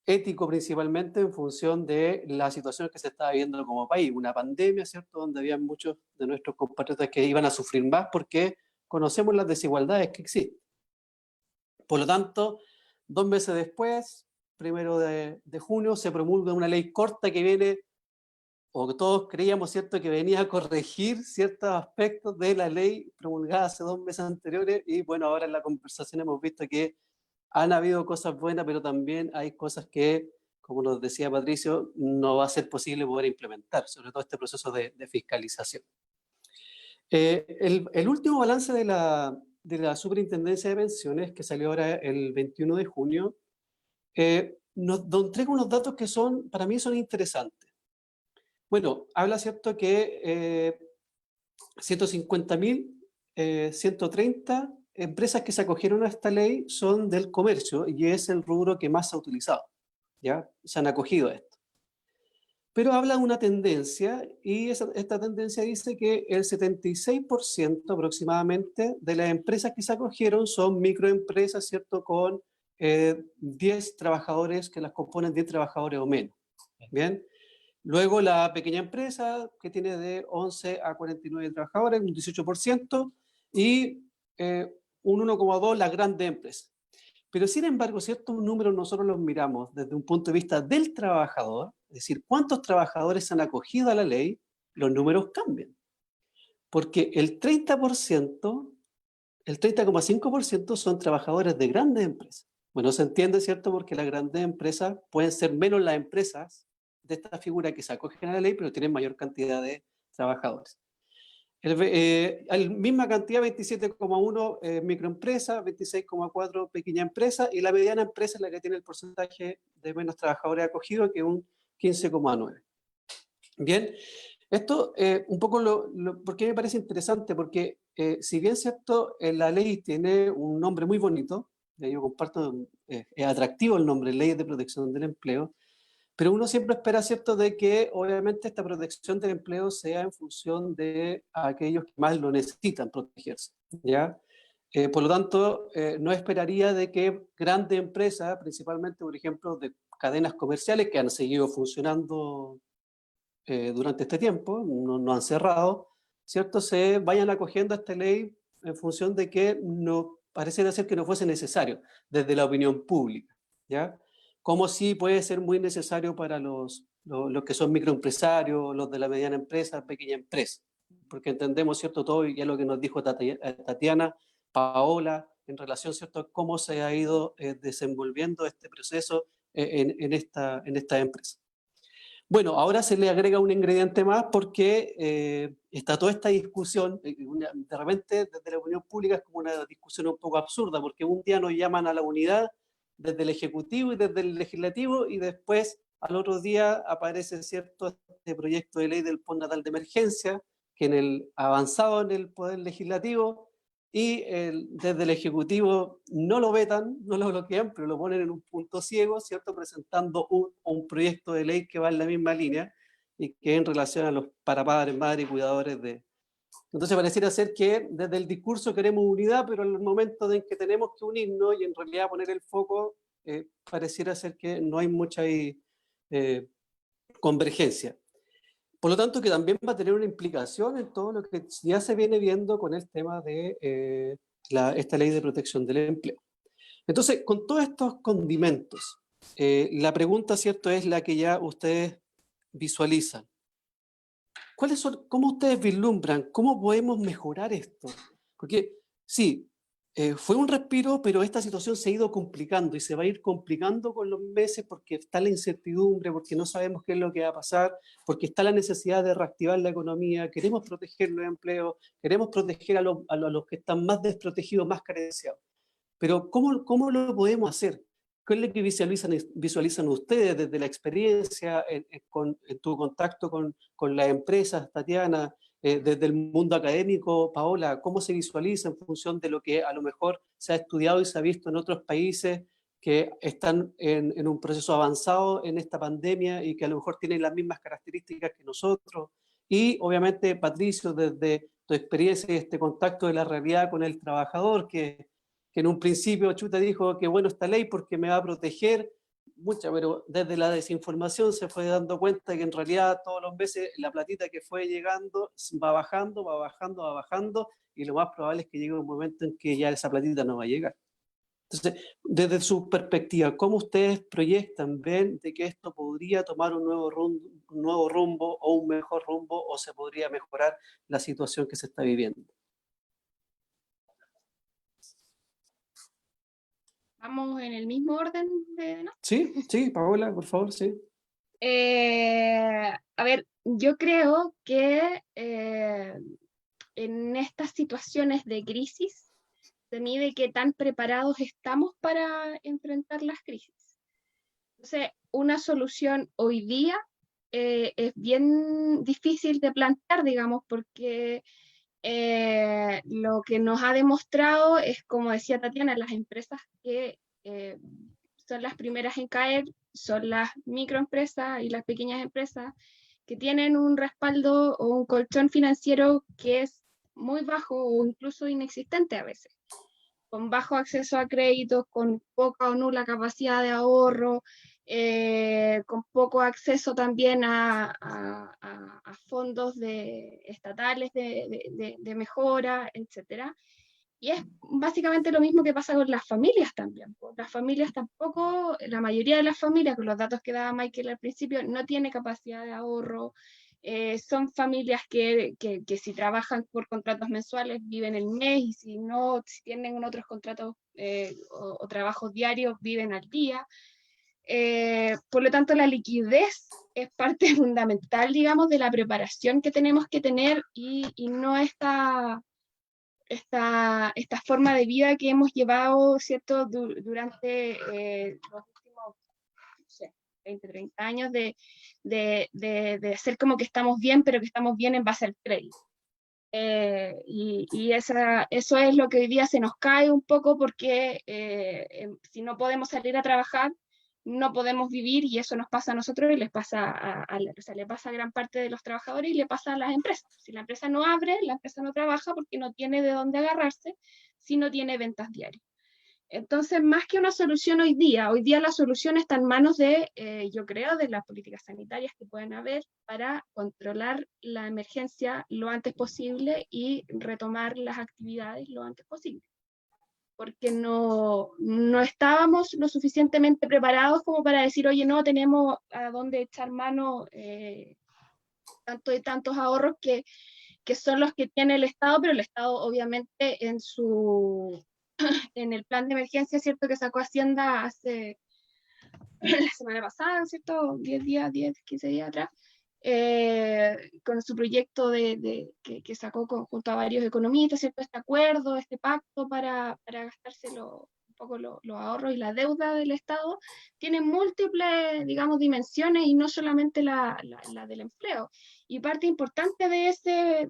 Speaker 5: ético principalmente en función de la situación que se estaba viviendo como país, una pandemia, ¿cierto? Donde había muchos de nuestros compatriotas que iban a sufrir más porque conocemos las desigualdades que existen. Por lo tanto, 2 meses después, 1 de junio, se promulga una ley corta que viene, o que todos creíamos, ¿cierto?, que venía a corregir ciertos aspectos de la ley promulgada hace 2 meses anteriores, y bueno, ahora en la conversación hemos visto que han habido cosas buenas, pero también hay cosas que, como nos decía Patricio, no va a ser posible poder implementar, sobre todo este proceso de fiscalización. El último balance de la Superintendencia de Pensiones, que salió ahora el 21 de junio, nos entrega unos datos que para mí son interesantes. Bueno, habla, ¿cierto?, que 150.130 empresas que se acogieron a esta ley son del comercio y es el rubro que más se ha utilizado, ¿ya? Se han acogido a esto. Pero habla de una tendencia y esta tendencia dice que el 76% aproximadamente de las empresas que se acogieron son microempresas, ¿cierto?, con 10 trabajadores, que las componen 10 trabajadores o menos. Bien. Luego la pequeña empresa, que tiene de 11 a 49 trabajadores, un 18%, y un 1,2 las grandes empresas. Pero sin embargo, ciertos números nosotros los miramos desde un punto de vista del trabajador, es decir, cuántos trabajadores se han acogido a la ley, los números cambian. Porque el 30% el 30,5% son trabajadores de grandes empresas. Bueno, se entiende, ¿cierto? Porque las grandes empresas pueden ser menos las empresas de esta figura que se acogen a la ley, pero tienen mayor cantidad de trabajadores. Misma cantidad, 27,1 microempresas, 26,4 pequeña empresa, y la mediana empresa es la que tiene el porcentaje de menos trabajadores acogidos, que es un 15,9. Bien, esto un poco ¿por qué me parece interesante? Porque si bien cierto, la ley tiene un nombre muy bonito, yo comparto, es atractivo el nombre, Ley de Protección del Empleo, pero uno siempre espera, ¿cierto?, de que obviamente esta protección del empleo sea en función de aquellos que más lo necesitan protegerse, ¿ya? Por lo tanto, no esperaría de que grandes empresas, principalmente, por ejemplo, de cadenas comerciales que han seguido funcionando durante este tiempo, no han cerrado, ¿cierto?, se vayan acogiendo a esta ley en función de que no pareciera ser que no fuese necesario desde la opinión pública, ¿ya? Como si puede ser muy necesario para los que son microempresarios, los de la mediana empresa, pequeña empresa, porque entendemos, ¿cierto?, todo, y ya lo que nos dijo Tatiana, Paola, en relación, ¿cierto?, a cómo se ha ido desenvolviendo este proceso en esta empresa. Bueno, ahora se le agrega un ingrediente más porque está toda esta discusión, de repente desde la opinión pública es como una discusión un poco absurda, porque un día nos llaman a la unidad desde el Ejecutivo y desde el Legislativo, y después al otro día aparece, ¿cierto?, este proyecto de ley del postnatal de emergencia, que avanzado en el Poder Legislativo, y desde el Ejecutivo no lo vetan, no lo bloquean, pero lo ponen en un punto ciego, ¿cierto?, presentando un proyecto de ley que va en la misma línea y que en relación a los para padres, madres y cuidadores de... Entonces pareciera ser que desde el discurso queremos unidad, pero en el momento en que tenemos que unirnos y en realidad poner el foco, pareciera ser que no hay mucha convergencia. Por lo tanto, que también va a tener una implicación en todo lo que ya se viene viendo con el tema de esta ley de protección del empleo. Entonces, con todos estos condimentos, la pregunta, ¿cierto?, es la que ya ustedes visualizan. ¿Cómo ustedes vislumbran? ¿Cómo podemos mejorar esto? Porque sí, fue un respiro, pero esta situación se ha ido complicando y se va a ir complicando con los meses porque está la incertidumbre, porque no sabemos qué es lo que va a pasar, porque está la necesidad de reactivar la economía, queremos proteger los empleos, queremos proteger a los que están más desprotegidos, más carenciados. Pero ¿cómo lo podemos hacer? ¿Qué es lo que visualizan ustedes desde la experiencia en tu contacto con las empresas, Tatiana, desde el mundo académico, Paola? ¿Cómo se visualiza en función de lo que a lo mejor se ha estudiado y se ha visto en otros países que están en un proceso avanzado en esta pandemia y que a lo mejor tienen las mismas características que nosotros? Y obviamente, Patricio, desde tu experiencia y este contacto de la realidad con el trabajador, que en un principio Chuta dijo que bueno esta ley porque me va a proteger, pero desde la desinformación se fue dando cuenta que en realidad todos los meses la platita que fue llegando va bajando, va bajando, va bajando, y lo más probable es que llegue un momento en que ya esa platita no va a llegar. Entonces, desde su perspectiva, ¿cómo ustedes proyectan, ven de que esto podría tomar un nuevo rumbo o un mejor rumbo, o se podría mejorar la situación que se está viviendo?
Speaker 3: ¿Vamos en el mismo orden ¿no?
Speaker 5: Sí, Paola, por favor, sí.
Speaker 3: A ver, yo creo que en estas situaciones de crisis se mide qué tan preparados estamos para enfrentar las crisis. Entonces, una solución hoy día es bien difícil de plantear, digamos, porque lo que nos ha demostrado es, como decía Tatiana, las empresas que son las primeras en caer son las microempresas y las pequeñas empresas que tienen un respaldo o un colchón financiero que es muy bajo o incluso inexistente a veces, con bajo acceso a créditos, con poca o nula capacidad de ahorro, con poco acceso también a fondos estatales de mejora, etc. Y es básicamente lo mismo que pasa con las familias también. Las familias tampoco, la mayoría de las familias, con los datos que daba Michael al principio, no tiene capacidad de ahorro, Son familias que si trabajan por contratos mensuales viven el mes, y si no, si tienen otros contratos o trabajos diarios, viven al día. Por lo tanto, la liquidez es parte fundamental, digamos, de la preparación que tenemos que tener, y no esta forma de vida que hemos llevado, ¿cierto?, durante los últimos, no sé, 20, 30 años de hacer como que estamos bien, pero que estamos bien en base al crédito. Y eso es lo que hoy día se nos cae un poco, porque si no podemos salir a trabajar, no podemos vivir, y eso nos pasa a nosotros y les pasa o sea, le pasa a gran parte de los trabajadores y le pasa a las empresas. Si la empresa no abre, la empresa no trabaja porque no tiene de dónde agarrarse si no tiene ventas diarias. Entonces, más que una solución hoy día la solución está en manos de, yo creo, de las políticas sanitarias que pueden haber para controlar la emergencia lo antes posible y retomar las actividades lo antes posible. Porque no estábamos lo suficientemente preparados como para decir, oye, no tenemos a dónde echar mano tantos ahorros que son los que tiene el Estado, pero el Estado obviamente en el plan de emergencia, ¿cierto?, que sacó Hacienda hace la semana pasada, ¿cierto?, 10 días, 15 días atrás, con su proyecto que sacó junto a varios economistas, ¿cierto?, este acuerdo, este pacto para gastárselo un poco los ahorros y la deuda del Estado, tiene múltiples, digamos, dimensiones, y no solamente la del empleo. Y parte importante de ese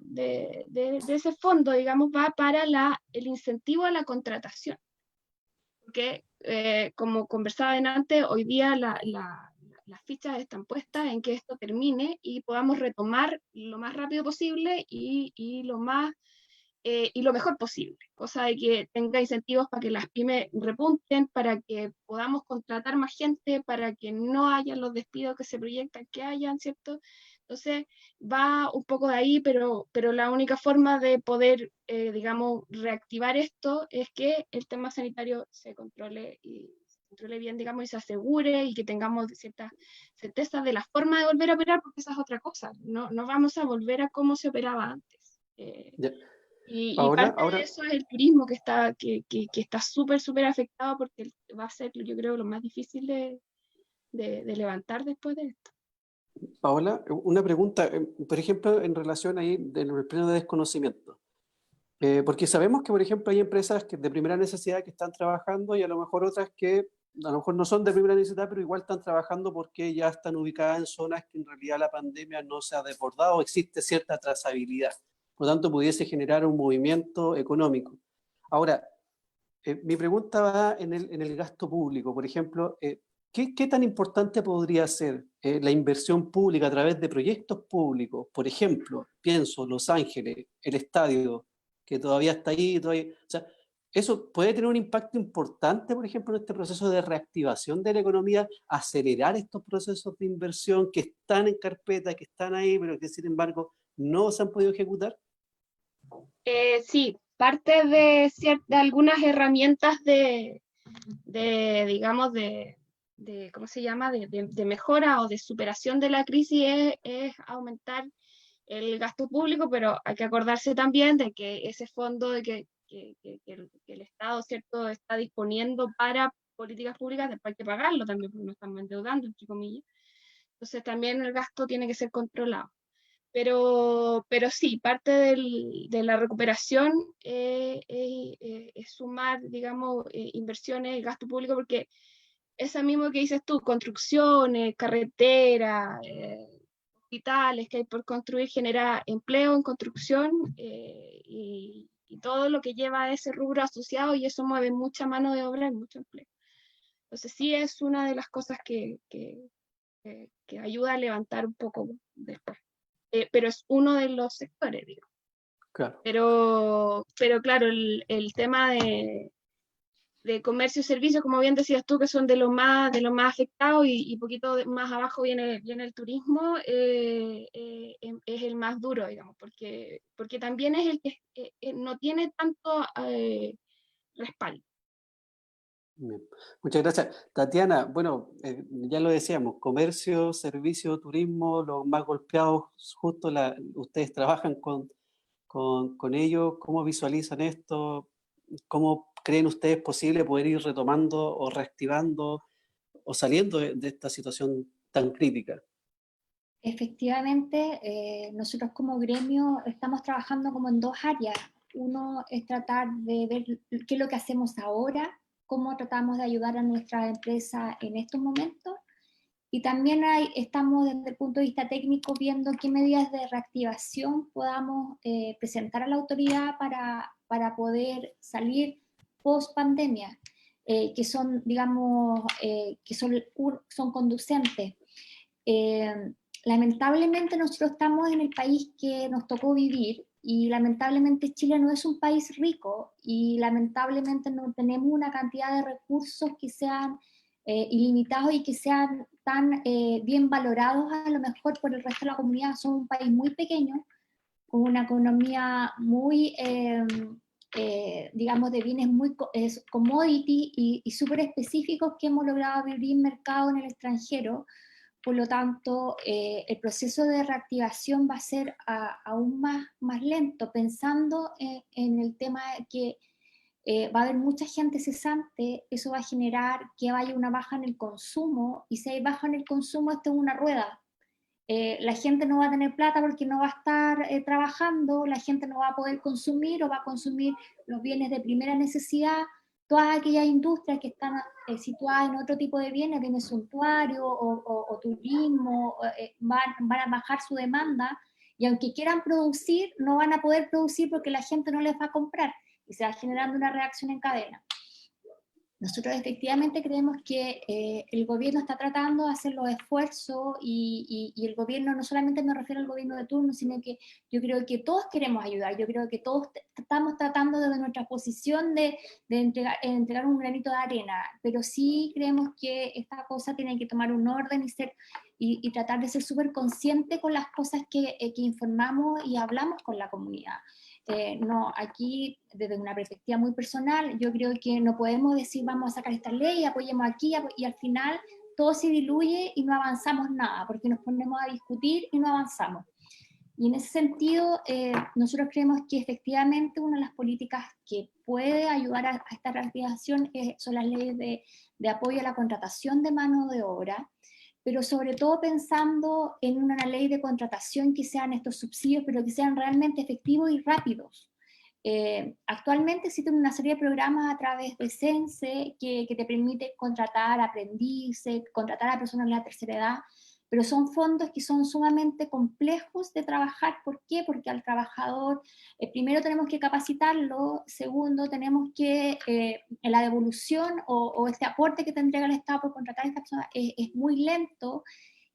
Speaker 3: fondo, digamos, va para el incentivo a la contratación. Porque, como conversaba antes, hoy día las fichas están puestas en que esto termine y podamos retomar lo más rápido posible y lo mejor posible, cosa de que tenga incentivos para que las pymes repunten, para que podamos contratar más gente, para que no haya los despidos que se proyectan que hayan, ¿cierto? Entonces va un poco de ahí, pero la única forma de poder, digamos, reactivar esto es que el tema sanitario se controle bien, digamos, y se asegure, y que tengamos cierta certeza de la forma de volver a operar, porque esa es otra cosa, no vamos a volver a cómo se operaba antes. Y
Speaker 5: Paola,
Speaker 3: parte de eso es el turismo, que está súper afectado, porque va a ser, yo creo, lo más difícil de levantar después de esto.
Speaker 5: Paola, una pregunta, por ejemplo, en relación ahí del pleno de desconocimiento. Porque sabemos que, por ejemplo, hay empresas de primera necesidad que están trabajando, y a lo mejor otras que a lo mejor no son de primera necesidad, pero igual están trabajando porque ya están ubicadas en zonas que en realidad la pandemia no se ha desbordado, existe cierta trazabilidad. Por lo tanto, pudiese generar un movimiento económico. Ahora, mi pregunta va en el gasto público. Por ejemplo, ¿qué tan importante podría ser la inversión pública a través de proyectos públicos? Por ejemplo, pienso Los Ángeles, el estadio, que todavía está ahí. O sea, ¿eso puede tener un impacto importante, por ejemplo, en este proceso de reactivación de la economía, acelerar estos procesos de inversión que están en carpeta, que están ahí, pero que sin embargo no se han podido ejecutar?
Speaker 3: Sí, parte de algunas herramientas digamos, ¿cómo se llama?, de mejora o de superación de la crisis es aumentar el gasto público, pero hay que acordarse también de que ese fondo que el Estado, ¿cierto?, está disponiendo para políticas públicas, después hay que pagarlo también, porque nos estamos endeudando, entre comillas. Entonces también el gasto tiene que ser controlado. Pero sí, parte de la recuperación es sumar, digamos, inversiones y gasto público, porque eso mismo que dices tú, construcciones, carreteras, hospitales que hay por construir, genera empleo en construcción, y todo lo que lleva a ese rubro asociado, y eso mueve mucha mano de obra y mucho empleo. Entonces sí es una de las cosas que ayuda a levantar un poco después. Pero es uno de los sectores, digo.
Speaker 5: Claro.
Speaker 3: Pero claro, el tema de comercio y servicios, como bien decías tú, que son de los más afectados, y poquito más abajo viene el turismo, es el más duro, digamos, porque también es el que no tiene tanto respaldo.
Speaker 5: Bien. Muchas gracias. Tatiana, bueno, ya lo decíamos, comercio, servicio, turismo, los más golpeados, justo ustedes trabajan con ellos. ¿Cómo visualizan esto? ¿Cómo creen ustedes posible poder ir retomando o reactivando o saliendo de esta situación tan crítica?
Speaker 2: Efectivamente, nosotros como gremio estamos trabajando como en dos áreas. Uno es tratar de ver qué es lo que hacemos ahora, cómo tratamos de ayudar a nuestra empresa en estos momentos, y también estamos desde el punto de vista técnico viendo qué medidas de reactivación podamos presentar a la autoridad para poder salir post pandemia, que son, digamos, son conducentes. Lamentablemente nosotros estamos en el país que nos tocó vivir, y lamentablemente Chile no es un país rico, y lamentablemente no tenemos una cantidad de recursos que sean ilimitados y que sean tan bien valorados a lo mejor por el resto de la comunidad. Somos un país muy pequeño, con una economía muy, digamos, de bienes muy commodity y súper específicos que hemos logrado abrir mercado en el extranjero. Por lo tanto, el proceso de reactivación va a ser aún más lento, pensando en el tema de que va a haber mucha gente cesante. Eso va a generar que haya una baja en el consumo, y si hay baja en el consumo, esto es una rueda. La gente no va a tener plata porque no va a estar trabajando, la gente no va a poder consumir, o va a consumir los bienes de primera necesidad. Todas aquellas industrias que están situadas en otro tipo de bienes suntuarios o turismo, van a bajar su demanda, y aunque quieran producir, no van a poder producir porque la gente no les va a comprar, y se va generando una reacción en cadena. Nosotros efectivamente creemos que el gobierno está tratando de hacer los esfuerzos, y el gobierno, no solamente me refiero al gobierno de turno, sino que yo creo que todos queremos ayudar. Yo creo que todos estamos tratando desde nuestra posición de entregar un granito de arena, pero sí creemos que esta cosa tiene que tomar un orden y tratar de ser súper consciente con las cosas que informamos y hablamos con la comunidad. No, aquí desde una perspectiva muy personal, yo creo que no podemos decir vamos a sacar esta ley, apoyemos aquí, y al final todo se diluye y no avanzamos nada, porque nos ponemos a discutir y no avanzamos. Y en ese sentido, nosotros creemos que efectivamente una de las políticas que puede ayudar a esta reactivación son las leyes de apoyo a la contratación de mano de obra, pero sobre todo pensando en una ley de contratación que sean estos subsidios, pero que sean realmente efectivos y rápidos. Actualmente existen una serie de programas a través de CENSE que te permite contratar aprendices, contratar a personas de la tercera edad, pero son fondos que son sumamente complejos de trabajar. ¿Por qué? Porque al trabajador, primero tenemos que capacitarlo, segundo tenemos que, la devolución o este aporte que te entrega el Estado por contratar a esta persona es muy lento,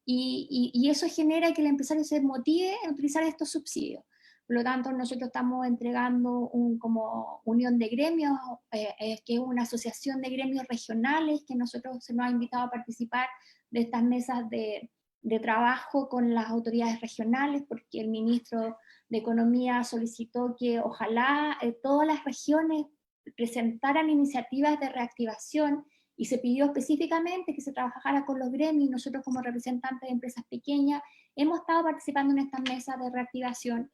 Speaker 2: y eso genera que el empresario se motive a utilizar estos subsidios. Por lo tanto, nosotros estamos entregando como unión de gremios, que es una asociación de gremios regionales, que nosotros se nos ha invitado a participar de estas mesas de trabajo con las autoridades regionales, porque el ministro de Economía solicitó que ojalá todas las regiones presentaran iniciativas de reactivación, y se pidió específicamente que se trabajara con los gremios. Nosotros como representantes de empresas pequeñas hemos estado participando en estas mesas de reactivación,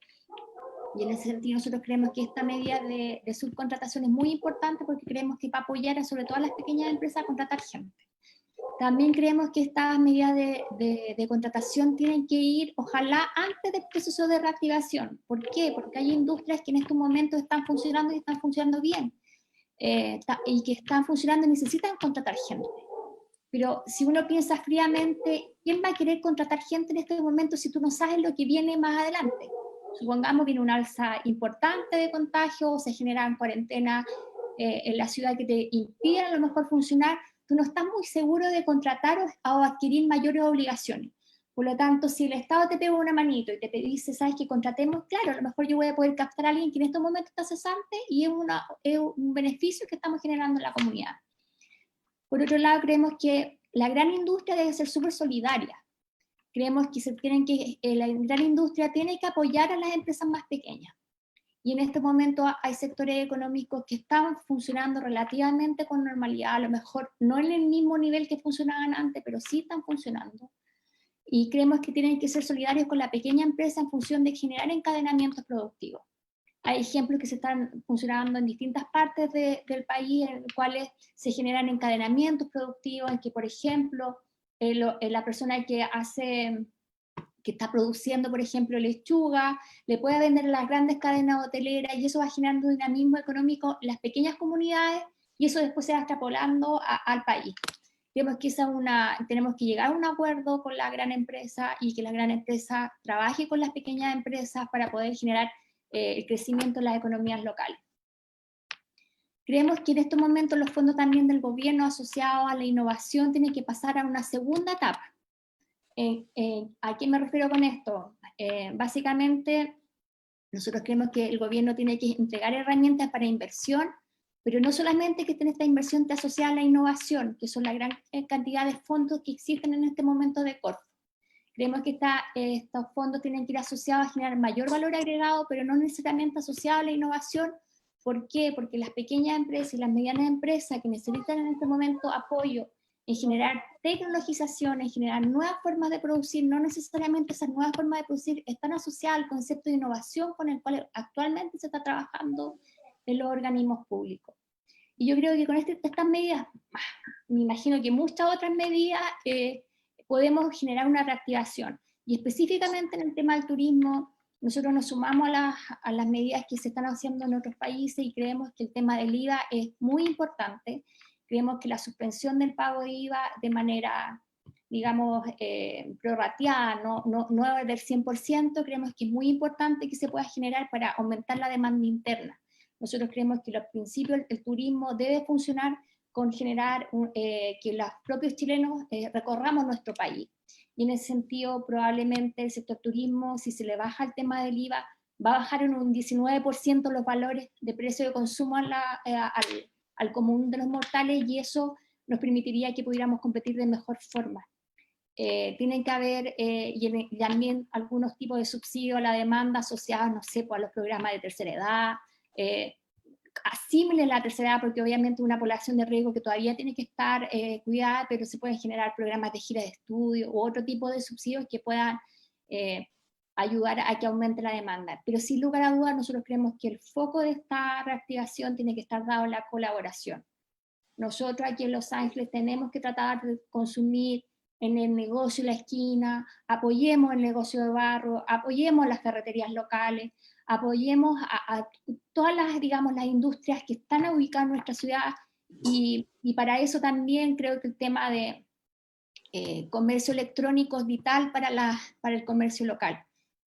Speaker 2: y en ese sentido nosotros creemos que esta medida de subcontratación es muy importante, porque creemos que va a apoyar sobre todo a las pequeñas empresas a contratar gente. También creemos que estas medidas de contratación tienen que ir, ojalá, antes del proceso de reactivación. ¿Por qué? Porque hay industrias que en estos momentos están funcionando y están funcionando bien, y que están funcionando y necesitan contratar gente. Pero si uno piensa fríamente, ¿quién va a querer contratar gente en este momento si tú no sabes lo que viene más adelante? Supongamos viene una alza importante de contagios, se generan cuarentenas en la ciudad que te impiden a lo mejor funcionar, tú no estás muy seguro de contratar o adquirir mayores obligaciones. Por lo tanto, si el Estado te pega una manito y te dice, ¿sabes qué? Contratemos, claro, a lo mejor yo voy a poder captar a alguien que en estos momentos está cesante, y es un beneficio que estamos generando en la comunidad. Por otro lado, creemos que la gran industria debe ser súper solidaria. Creemos que la gran industria tiene que apoyar a las empresas más pequeñas. y en este momento hay sectores económicos que están funcionando relativamente con normalidad, a lo mejor no en el mismo nivel que funcionaban antes, pero sí están funcionando. Y creemos que tienen que ser solidarios con la pequeña empresa en función de generar encadenamientos productivos. Hay ejemplos que se están funcionando en distintas partes del país, en los cuales se generan encadenamientos productivos, en que, por ejemplo, la persona que está produciendo, por ejemplo, lechuga, le puede vender a las grandes cadenas hoteleras, y eso va generando dinamismo económico en las pequeñas comunidades, y eso después se va extrapolando al país. Creemos que tenemos que llegar a un acuerdo con la gran empresa, y que la gran empresa trabaje con las pequeñas empresas para poder generar el crecimiento de las economías locales. Creemos que en estos momentos los fondos también del gobierno asociados a la innovación tienen que pasar a una segunda etapa. ¿A qué me refiero con esto? Básicamente, nosotros creemos que el gobierno tiene que entregar herramientas para inversión, pero no solamente que esta inversión esté asociada a la innovación, que son la gran cantidad de fondos que existen en este momento de Corfo. Creemos que estos fondos tienen que ir asociados a generar mayor valor agregado, pero no necesariamente asociados a la innovación. ¿Por qué? Porque las pequeñas empresas y las medianas empresas que necesitan en este momento apoyo en generar tecnologización, en generar nuevas formas de producir, no necesariamente esas nuevas formas de producir están asociadas al concepto de innovación con el cual actualmente se está trabajando en los organismos públicos. Y yo creo que con estas medidas, me imagino que muchas otras medidas, podemos generar una reactivación. Y específicamente en el tema del turismo, nosotros nos sumamos a las medidas que se están haciendo en otros países, y creemos que el tema del IVA es muy importante. Creemos que la suspensión del pago de IVA de manera, digamos, prorrateada, no del 100%, creemos que es muy importante que se pueda generar para aumentar la demanda interna. Nosotros creemos que los principios del turismo debe funcionar con generar que los propios chilenos recorramos nuestro país. Y en ese sentido, probablemente el sector turismo, si se le baja el tema del IVA, va a bajar en un 19% los valores de precio de consumo al común de los mortales, y eso nos permitiría que pudiéramos competir de mejor forma. Tienen que haber y también algunos tipos de subsidios a la demanda asociados, no sé, pues a los programas de tercera edad, asímiles la tercera edad, porque obviamente una población de riesgo que todavía tiene que estar cuidada, pero se pueden generar programas de gira de estudio u otro tipo de subsidios que puedan ayudar a que aumente la demanda. Pero sin lugar a dudas, nosotros creemos que el foco de esta reactivación tiene que estar dado en la colaboración. Nosotros aquí en Los Ángeles tenemos que tratar de consumir en el negocio de la esquina, apoyemos el negocio de barro, apoyemos las ferreterías locales, apoyemos a todas las, digamos, las industrias que están ubicadas en nuestra ciudad, y para eso también creo que el tema de comercio electrónico es vital para el comercio local.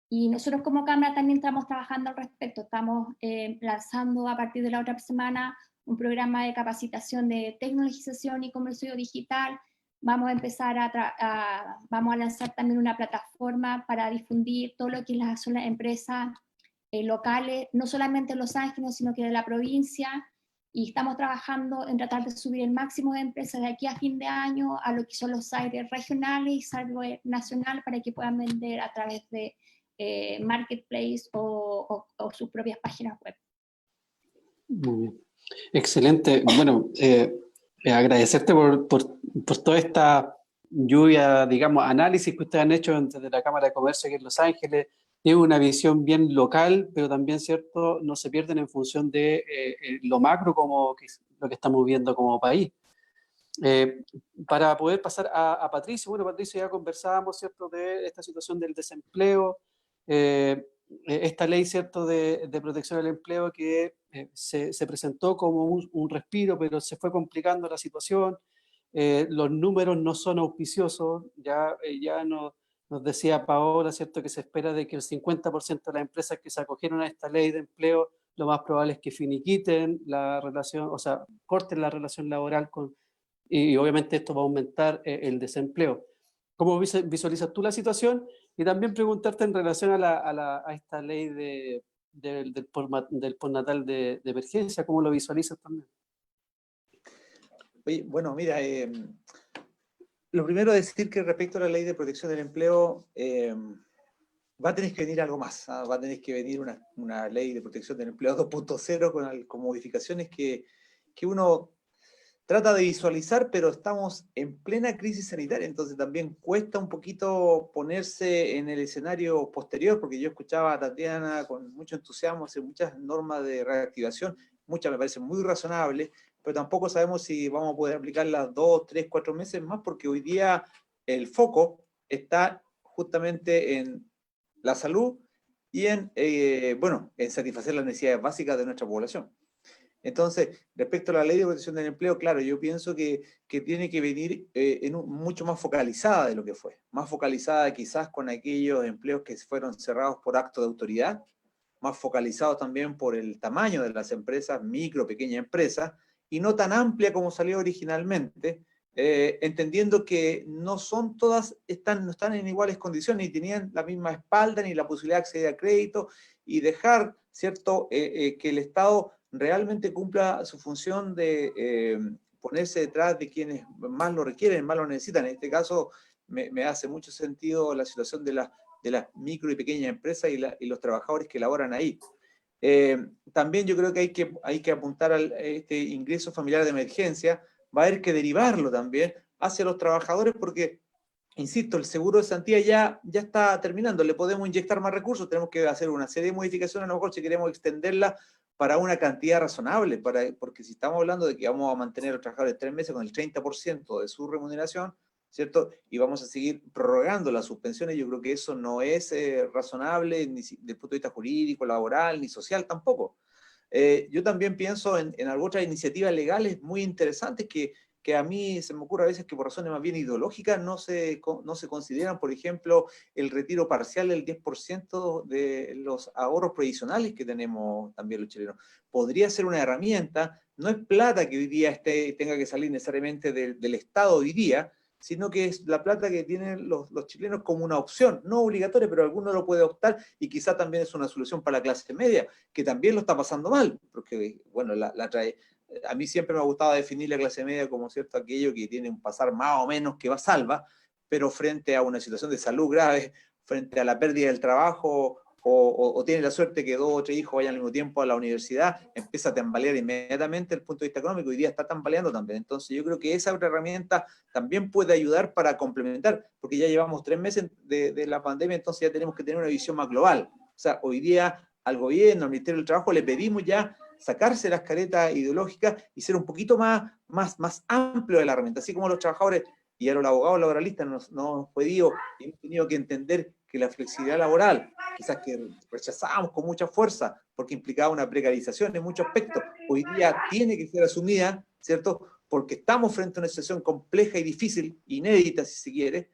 Speaker 2: Y nosotros como Cámara también estamos trabajando al respecto, estamos lanzando a partir de la otra semana un programa de capacitación de tecnologización y comercio digital. Vamos a empezar vamos a lanzar también una plataforma para difundir todo lo que son las empresas locales, no solamente en Los Ángeles, sino que de la provincia, y estamos trabajando en tratar de subir el máximo de empresas de aquí a fin de año a lo que son los sites regionales y sites nacional, para que puedan vender a través de Marketplace o sus propias páginas web.
Speaker 5: Muy bien. Excelente. Bueno, agradecerte por toda esta lluvia, digamos, análisis que ustedes han hecho desde la Cámara de Comercio aquí en Los Ángeles. Tiene una visión bien local, pero también, ¿cierto?, no se pierden en función de lo macro, como lo que estamos viendo como país. Para poder pasar a Patricio, bueno, Patricio, ya conversábamos, ¿cierto?, de esta situación del desempleo, esta ley, ¿cierto?, de protección del empleo que se presentó como un respiro, pero se fue complicando la situación. Los números no son auspiciosos, ya nos decía Paola, ¿cierto?, que se espera de que el 50% de las empresas que se acogieron a esta ley de empleo, lo más probable es que finiquiten la relación, o sea, corten la relación laboral y obviamente esto va a aumentar el desempleo. ¿Cómo visualizas tú la situación? Y también preguntarte en relación a esta ley del postnatal de emergencia, ¿cómo lo visualizas también?
Speaker 4: Oye, bueno, mira, lo primero es decir que respecto a la ley de protección del empleo, va a tener que venir algo más, ¿ah? Va a tener que venir una ley de protección del empleo 2.0 con modificaciones que uno trata de visualizar, pero estamos en plena crisis sanitaria, entonces también cuesta un poquito ponerse en el escenario posterior, porque yo escuchaba a Tatiana con mucho entusiasmo hacer muchas normas de reactivación, muchas me parecen muy razonables, pero tampoco sabemos si vamos a poder aplicarlas 2, 3, 4 meses más, porque hoy día el foco está justamente en la salud y en, bueno, en satisfacer las necesidades básicas de nuestra población. Entonces, respecto a la ley de protección del empleo, claro, yo pienso que tiene que venir mucho más focalizada de lo que fue. Más focalizada quizás con aquellos empleos que fueron cerrados por acto de autoridad, más focalizados también por el tamaño de las empresas, micro, pequeña empresas, y no tan amplia como salió originalmente, entendiendo que no son todas, no están en iguales condiciones, ni tenían la misma espalda, ni la posibilidad de acceder a crédito, y dejar, ¿cierto?, que el Estado realmente cumpla su función de ponerse detrás de quienes más lo requieren, más lo necesitan. En este caso, me hace mucho sentido la situación de las micro y pequeñas empresas y los trabajadores que laboran ahí. También yo creo que hay que apuntar a este ingreso familiar de emergencia, va a haber que derivarlo también hacia los trabajadores porque, insisto, el seguro de cesantía ya está terminando, le podemos inyectar más recursos, tenemos que hacer una serie de modificaciones, a lo mejor si queremos extenderla para una cantidad razonable, porque si estamos hablando de que vamos a mantener a los trabajadores 3 meses con el 30% de su remuneración, ¿cierto? Y vamos a seguir prorrogando las suspensiones, yo creo que eso no es razonable ni desde el punto de vista jurídico, laboral, ni social tampoco. Yo también pienso en otras iniciativas legales muy interesantes que a mí se me ocurre a veces que por razones más bien ideológicas no se consideran, por ejemplo, el retiro parcial del 10% de los ahorros previsionales que tenemos también los chilenos. Podría ser una herramienta, no es plata que hoy día tenga que salir necesariamente del Estado hoy día, sino que es la plata que tienen los chilenos como una opción, no obligatoria, pero alguno lo puede optar y quizá también es una solución para la clase media, que también lo está pasando mal, porque, bueno, a mí siempre me ha gustado definir la clase media como cierto aquello que tiene un pasar más o menos que va salva, pero frente a una situación de salud grave, frente a la pérdida del trabajo, o tiene la suerte que 2 o 3 hijos vayan al mismo tiempo a la universidad, empieza a tambalear inmediatamente desde el punto de vista económico, hoy día está tambaleando también. Entonces yo creo que esa otra herramienta también puede ayudar para complementar, porque ya llevamos 3 meses de la pandemia, entonces ya tenemos que tener una visión más global. O sea, hoy día al gobierno, al Ministerio del Trabajo, le pedimos ya sacarse las caretas ideológicas y ser un poquito más amplio de la herramienta, así como los trabajadores y a los abogados laboralistas nos hemos pedido y hemos tenido que entender que la flexibilidad laboral, quizás que rechazábamos con mucha fuerza porque implicaba una precarización en muchos aspectos, hoy día tiene que ser asumida, ¿cierto? Porque estamos frente a una situación compleja y difícil, inédita si se quiere.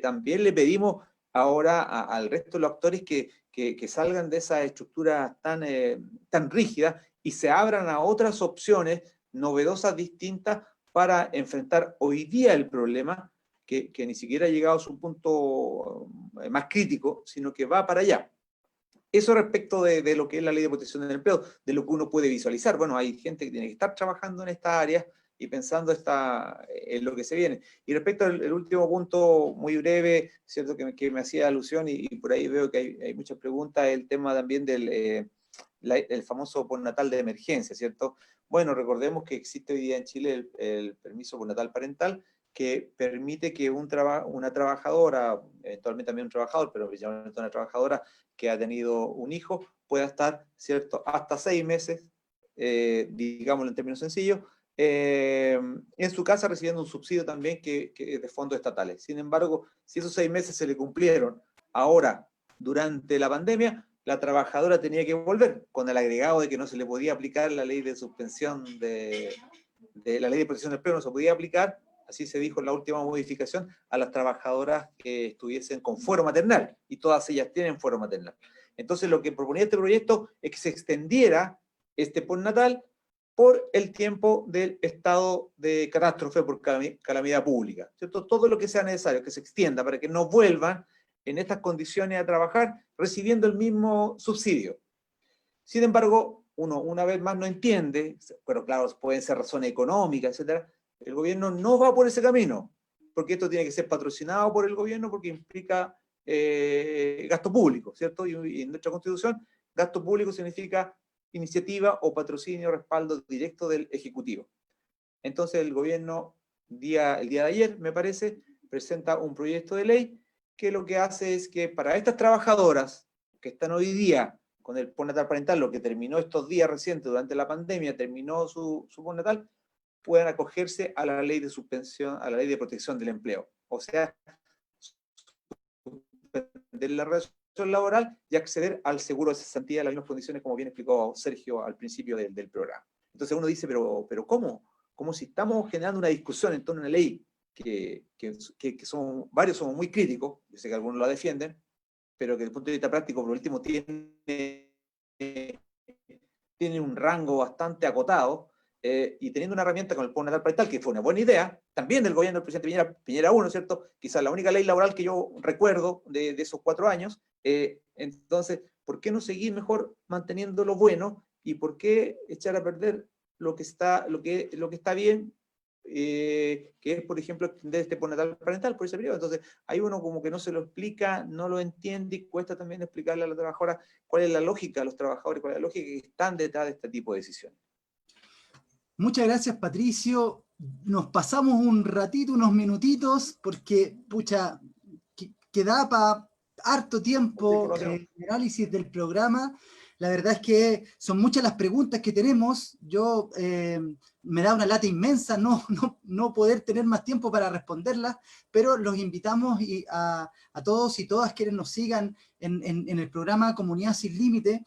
Speaker 4: También le pedimos ahora al resto de los actores que salgan de esa estructura tan rígida y se abran a otras opciones novedosas, distintas, para enfrentar hoy día el problema que ni siquiera ha llegado a su punto más crítico, sino que va para allá. Eso respecto de lo que es la ley de protección del empleo, de lo que uno puede visualizar. Bueno, hay gente que tiene que estar trabajando en esta área y pensando en lo que se viene. Y respecto al último punto, muy breve, cierto que me hacía alusión y por ahí veo que hay muchas preguntas, el tema también del famoso postnatal de emergencia, ¿cierto? Bueno, recordemos que existe hoy día en Chile el permiso postnatal parental, que permite que una trabajadora, eventualmente también un trabajador, pero principalmente una trabajadora que ha tenido un hijo, pueda estar, ¿cierto?, hasta 6 meses, digámoslo en términos sencillos, en su casa recibiendo un subsidio también que es de fondos estatales. Sin embargo, si esos 6 meses se le cumplieron ahora, durante la pandemia, la trabajadora tenía que volver, con el agregado de que no se le podía aplicar la ley de suspensión de la ley de protección del empleo, no se podía aplicar, así se dijo en la última modificación, a las trabajadoras que estuviesen con fuero maternal, y todas ellas tienen fuero maternal. Entonces lo que proponía este proyecto es que se extendiera este postnatal por el tiempo del estado de catástrofe por calamidad pública, ¿cierto? Todo lo que sea necesario, que se extienda para que no vuelvan en estas condiciones a trabajar recibiendo el mismo subsidio. Sin embargo, uno una vez más no entiende, pero claro, pueden ser razones económicas, etcétera. El gobierno no va por ese camino, porque esto tiene que ser patrocinado por el gobierno, porque implica gasto público, ¿cierto? Y en nuestra Constitución, gasto público significa iniciativa o patrocinio, respaldo directo del Ejecutivo. Entonces el gobierno, el día de ayer, me parece, presenta un proyecto de ley que lo que hace es que para estas trabajadoras que están hoy día con el postnatal parental, lo que terminó estos días recientes durante la pandemia, terminó su postnatal, puedan acogerse a la ley de suspensión, a la ley de protección del empleo. O sea, suspender la relación laboral y acceder al seguro de cesantía en las mismas condiciones, como bien explicó Sergio al principio del programa. Entonces uno dice, pero ¿cómo? Como si estamos generando una discusión en torno a una ley que varios somos muy críticos, yo sé que algunos la defienden, pero que desde el punto de vista práctico, por último, tiene un rango bastante acotado, y teniendo una herramienta con el postnatal parental, que fue una buena idea, también del gobierno del presidente Piñera 1, ¿cierto? Quizás la única ley laboral que yo recuerdo de esos 4 años. Entonces, ¿por qué no seguir mejor manteniendo lo bueno y por qué echar a perder lo que está bien, que es, por ejemplo, extender este postnatal parental por ese periodo? Entonces, hay uno como que no se lo explica, no lo entiende, y cuesta también explicarle a la trabajadora cuál es la lógica de los trabajadores, cuál es la lógica que están detrás de este tipo de decisiones.
Speaker 1: Muchas gracias, Patricio. Nos pasamos un ratito, unos minutitos, porque, pucha, queda para harto tiempo el análisis del programa. La verdad es que son muchas las preguntas que tenemos. Yo me da una lata inmensa no poder tener más tiempo para responderlas, pero los invitamos a todos y todas quienes nos sigan en el programa Comunidad Sin Límite.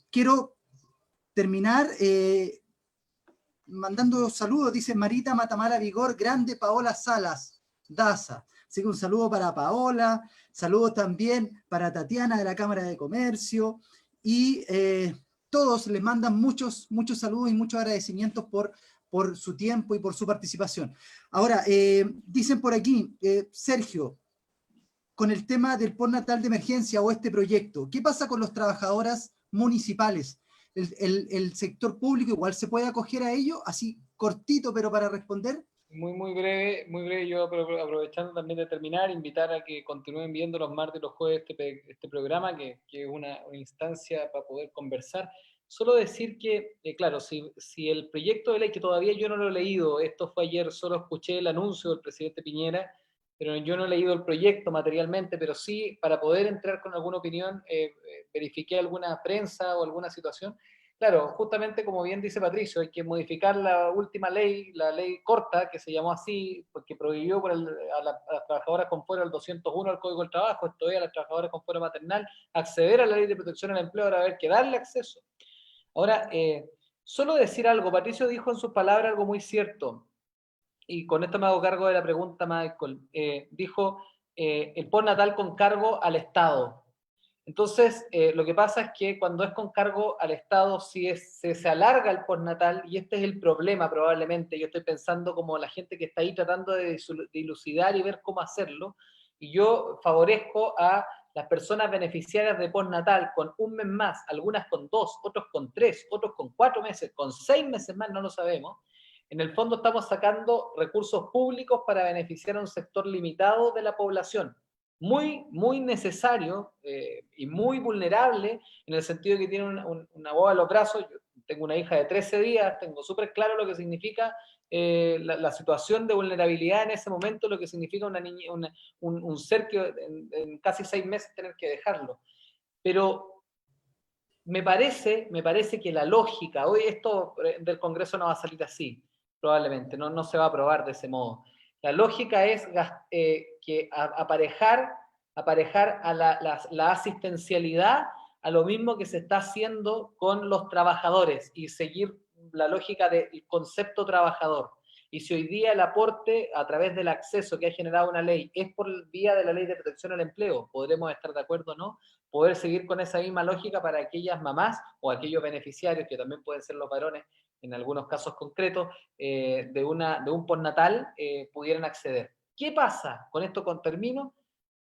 Speaker 1: Quiero terminar mandando saludos. Dice Marita Matamala Vigor, grande Paola Salas, Daza. Así que un saludo para Paola, saludos también para Tatiana de la Cámara de Comercio, y todos les mandan muchos saludos y muchos agradecimientos por su tiempo y por su participación. Ahora, dicen por aquí, Sergio, con el tema del postnatal de emergencia o este proyecto, ¿qué pasa con las trabajadoras municipales? ¿El sector público igual se puede acoger a ello? Así cortito, pero para responder.
Speaker 6: Muy breve. Yo aprovechando también de terminar, invitar a que continúen viendo los martes y los jueves este programa, que es una instancia para poder conversar. Solo decir que, claro, si el proyecto de ley, que todavía yo no lo he leído, esto fue ayer, solo escuché el anuncio del presidente Piñera, pero yo no he leído el proyecto materialmente, pero sí, para poder entrar con alguna opinión, verifiqué alguna prensa o alguna situación. Claro, justamente como bien dice Patricio, hay que modificar la última ley, la ley corta, que se llamó así, porque prohibió a las trabajadoras con fuero del 201 del Código del Trabajo, esto es, a las trabajadoras con fuero maternal, acceder a la ley de protección al empleo, ahora haber que darle acceso. Ahora, solo decir algo, Patricio dijo en sus palabras algo muy cierto, y con esto me hago cargo de la pregunta, Michael. Dijo el postnatal con cargo al Estado. Entonces, lo que pasa es que cuando es con cargo al Estado, si se alarga el postnatal, y este es el problema probablemente, yo estoy pensando como la gente que está ahí tratando de dilucidar y ver cómo hacerlo, y yo favorezco a las personas beneficiarias de postnatal con 1 mes más, algunas con 2, otros con 3, otros con 4 meses, con 6 meses más, no lo sabemos. En el fondo estamos sacando recursos públicos para beneficiar a un sector limitado de la población, muy necesario y muy vulnerable, en el sentido de que tiene una boba a los brazos. Yo tengo una hija de 13 días, tengo súper claro lo que significa la situación de vulnerabilidad en ese momento, lo que significa un ser que en casi 6 meses tener que dejarlo. Pero me parece que la lógica, hoy esto del Congreso no va a salir así, probablemente, no se va a aprobar de ese modo. La lógica es que aparejar a la asistencialidad a lo mismo que se está haciendo con los trabajadores y seguir la lógica del concepto trabajador. Y si hoy día el aporte a través del acceso que ha generado una ley es por vía de la Ley de Protección al Empleo, podremos estar de acuerdo o no, poder seguir con esa misma lógica para aquellas mamás o aquellos beneficiarios, que también pueden ser los varones en algunos casos concretos, de un postnatal, pudieran acceder. ¿Qué pasa? Con esto termino.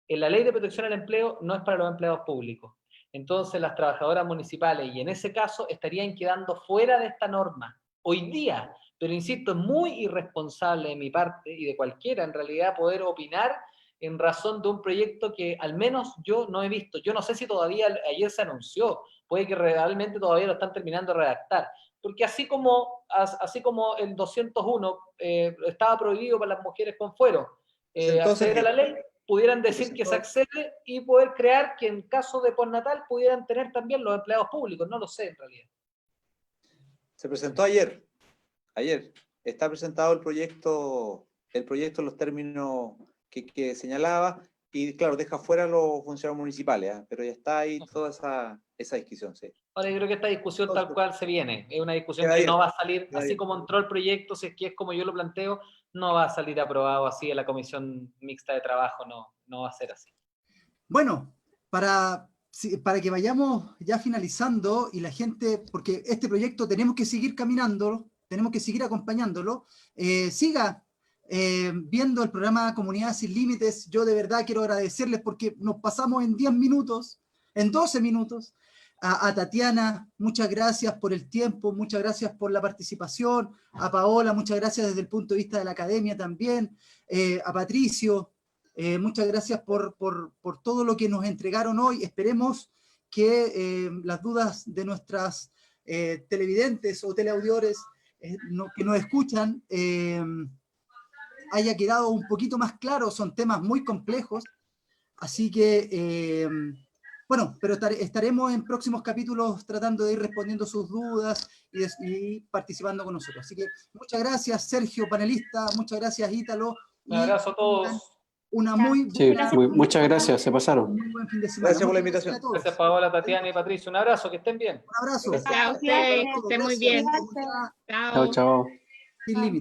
Speaker 6: En la Ley de Protección al Empleo no es para los empleados públicos. Entonces las trabajadoras municipales, y en ese caso, estarían quedando fuera de esta norma. Hoy día, pero insisto, es muy irresponsable de mi parte y de cualquiera en realidad poder opinar en razón de un proyecto que al menos yo no he visto. Yo no sé si todavía ayer se anunció, puede que realmente todavía lo están terminando de redactar, porque así como el 201 estaba prohibido para las mujeres con fuero acceder a la ley, pudieran decir que se accede y poder crear que en caso de postnatal pudieran tener también los empleados públicos, no lo sé en realidad.
Speaker 4: Se presentó ayer. Está presentado el proyecto en los términos que señalaba, y claro, deja fuera los funcionarios municipales, pero ya está ahí toda esa discusión, sí.
Speaker 6: Ahora yo creo que esta discusión tal cual se viene, es una discusión
Speaker 4: Queda
Speaker 6: que
Speaker 4: bien,
Speaker 6: no va a salir,
Speaker 4: queda
Speaker 6: así
Speaker 4: bien.
Speaker 6: como entró el proyecto, si es que es como yo lo planteo, no va a salir aprobado así en la comisión mixta de trabajo, no va a ser así.
Speaker 1: Bueno, para que vayamos ya finalizando y la gente, porque este proyecto tenemos que seguir caminándolo, tenemos que seguir acompañándolo, siga viendo el programa Comunidad Sin Límites. Yo de verdad quiero agradecerles porque nos pasamos en 10 minutos, en 12 minutos. A Tatiana, muchas gracias por el tiempo, muchas gracias por la participación. A Paola, muchas gracias desde el punto de vista de la academia también. A Patricio, muchas gracias por todo lo que nos entregaron hoy. Esperemos que las dudas de nuestras televidentes o teleauditores que nos escuchan haya quedado un poquito más claro. Son temas muy complejos, así que, bueno, pero estaremos en próximos capítulos tratando de ir respondiendo sus dudas y participando con nosotros. Así que muchas gracias, Sergio, panelista, muchas gracias, Ítalo.
Speaker 6: Un abrazo a todos.
Speaker 1: Una muy
Speaker 5: buena, muchas gracias, se pasaron.
Speaker 1: Muy buen fin de semana.
Speaker 4: Gracias por la invitación.
Speaker 6: Gracias, Paola, Tatiana y Patricio. Un abrazo, que estén bien.
Speaker 1: Un abrazo.
Speaker 3: Gracias a ustedes, que estén muy bien.
Speaker 5: Chao, chao.
Speaker 1: Sin límite.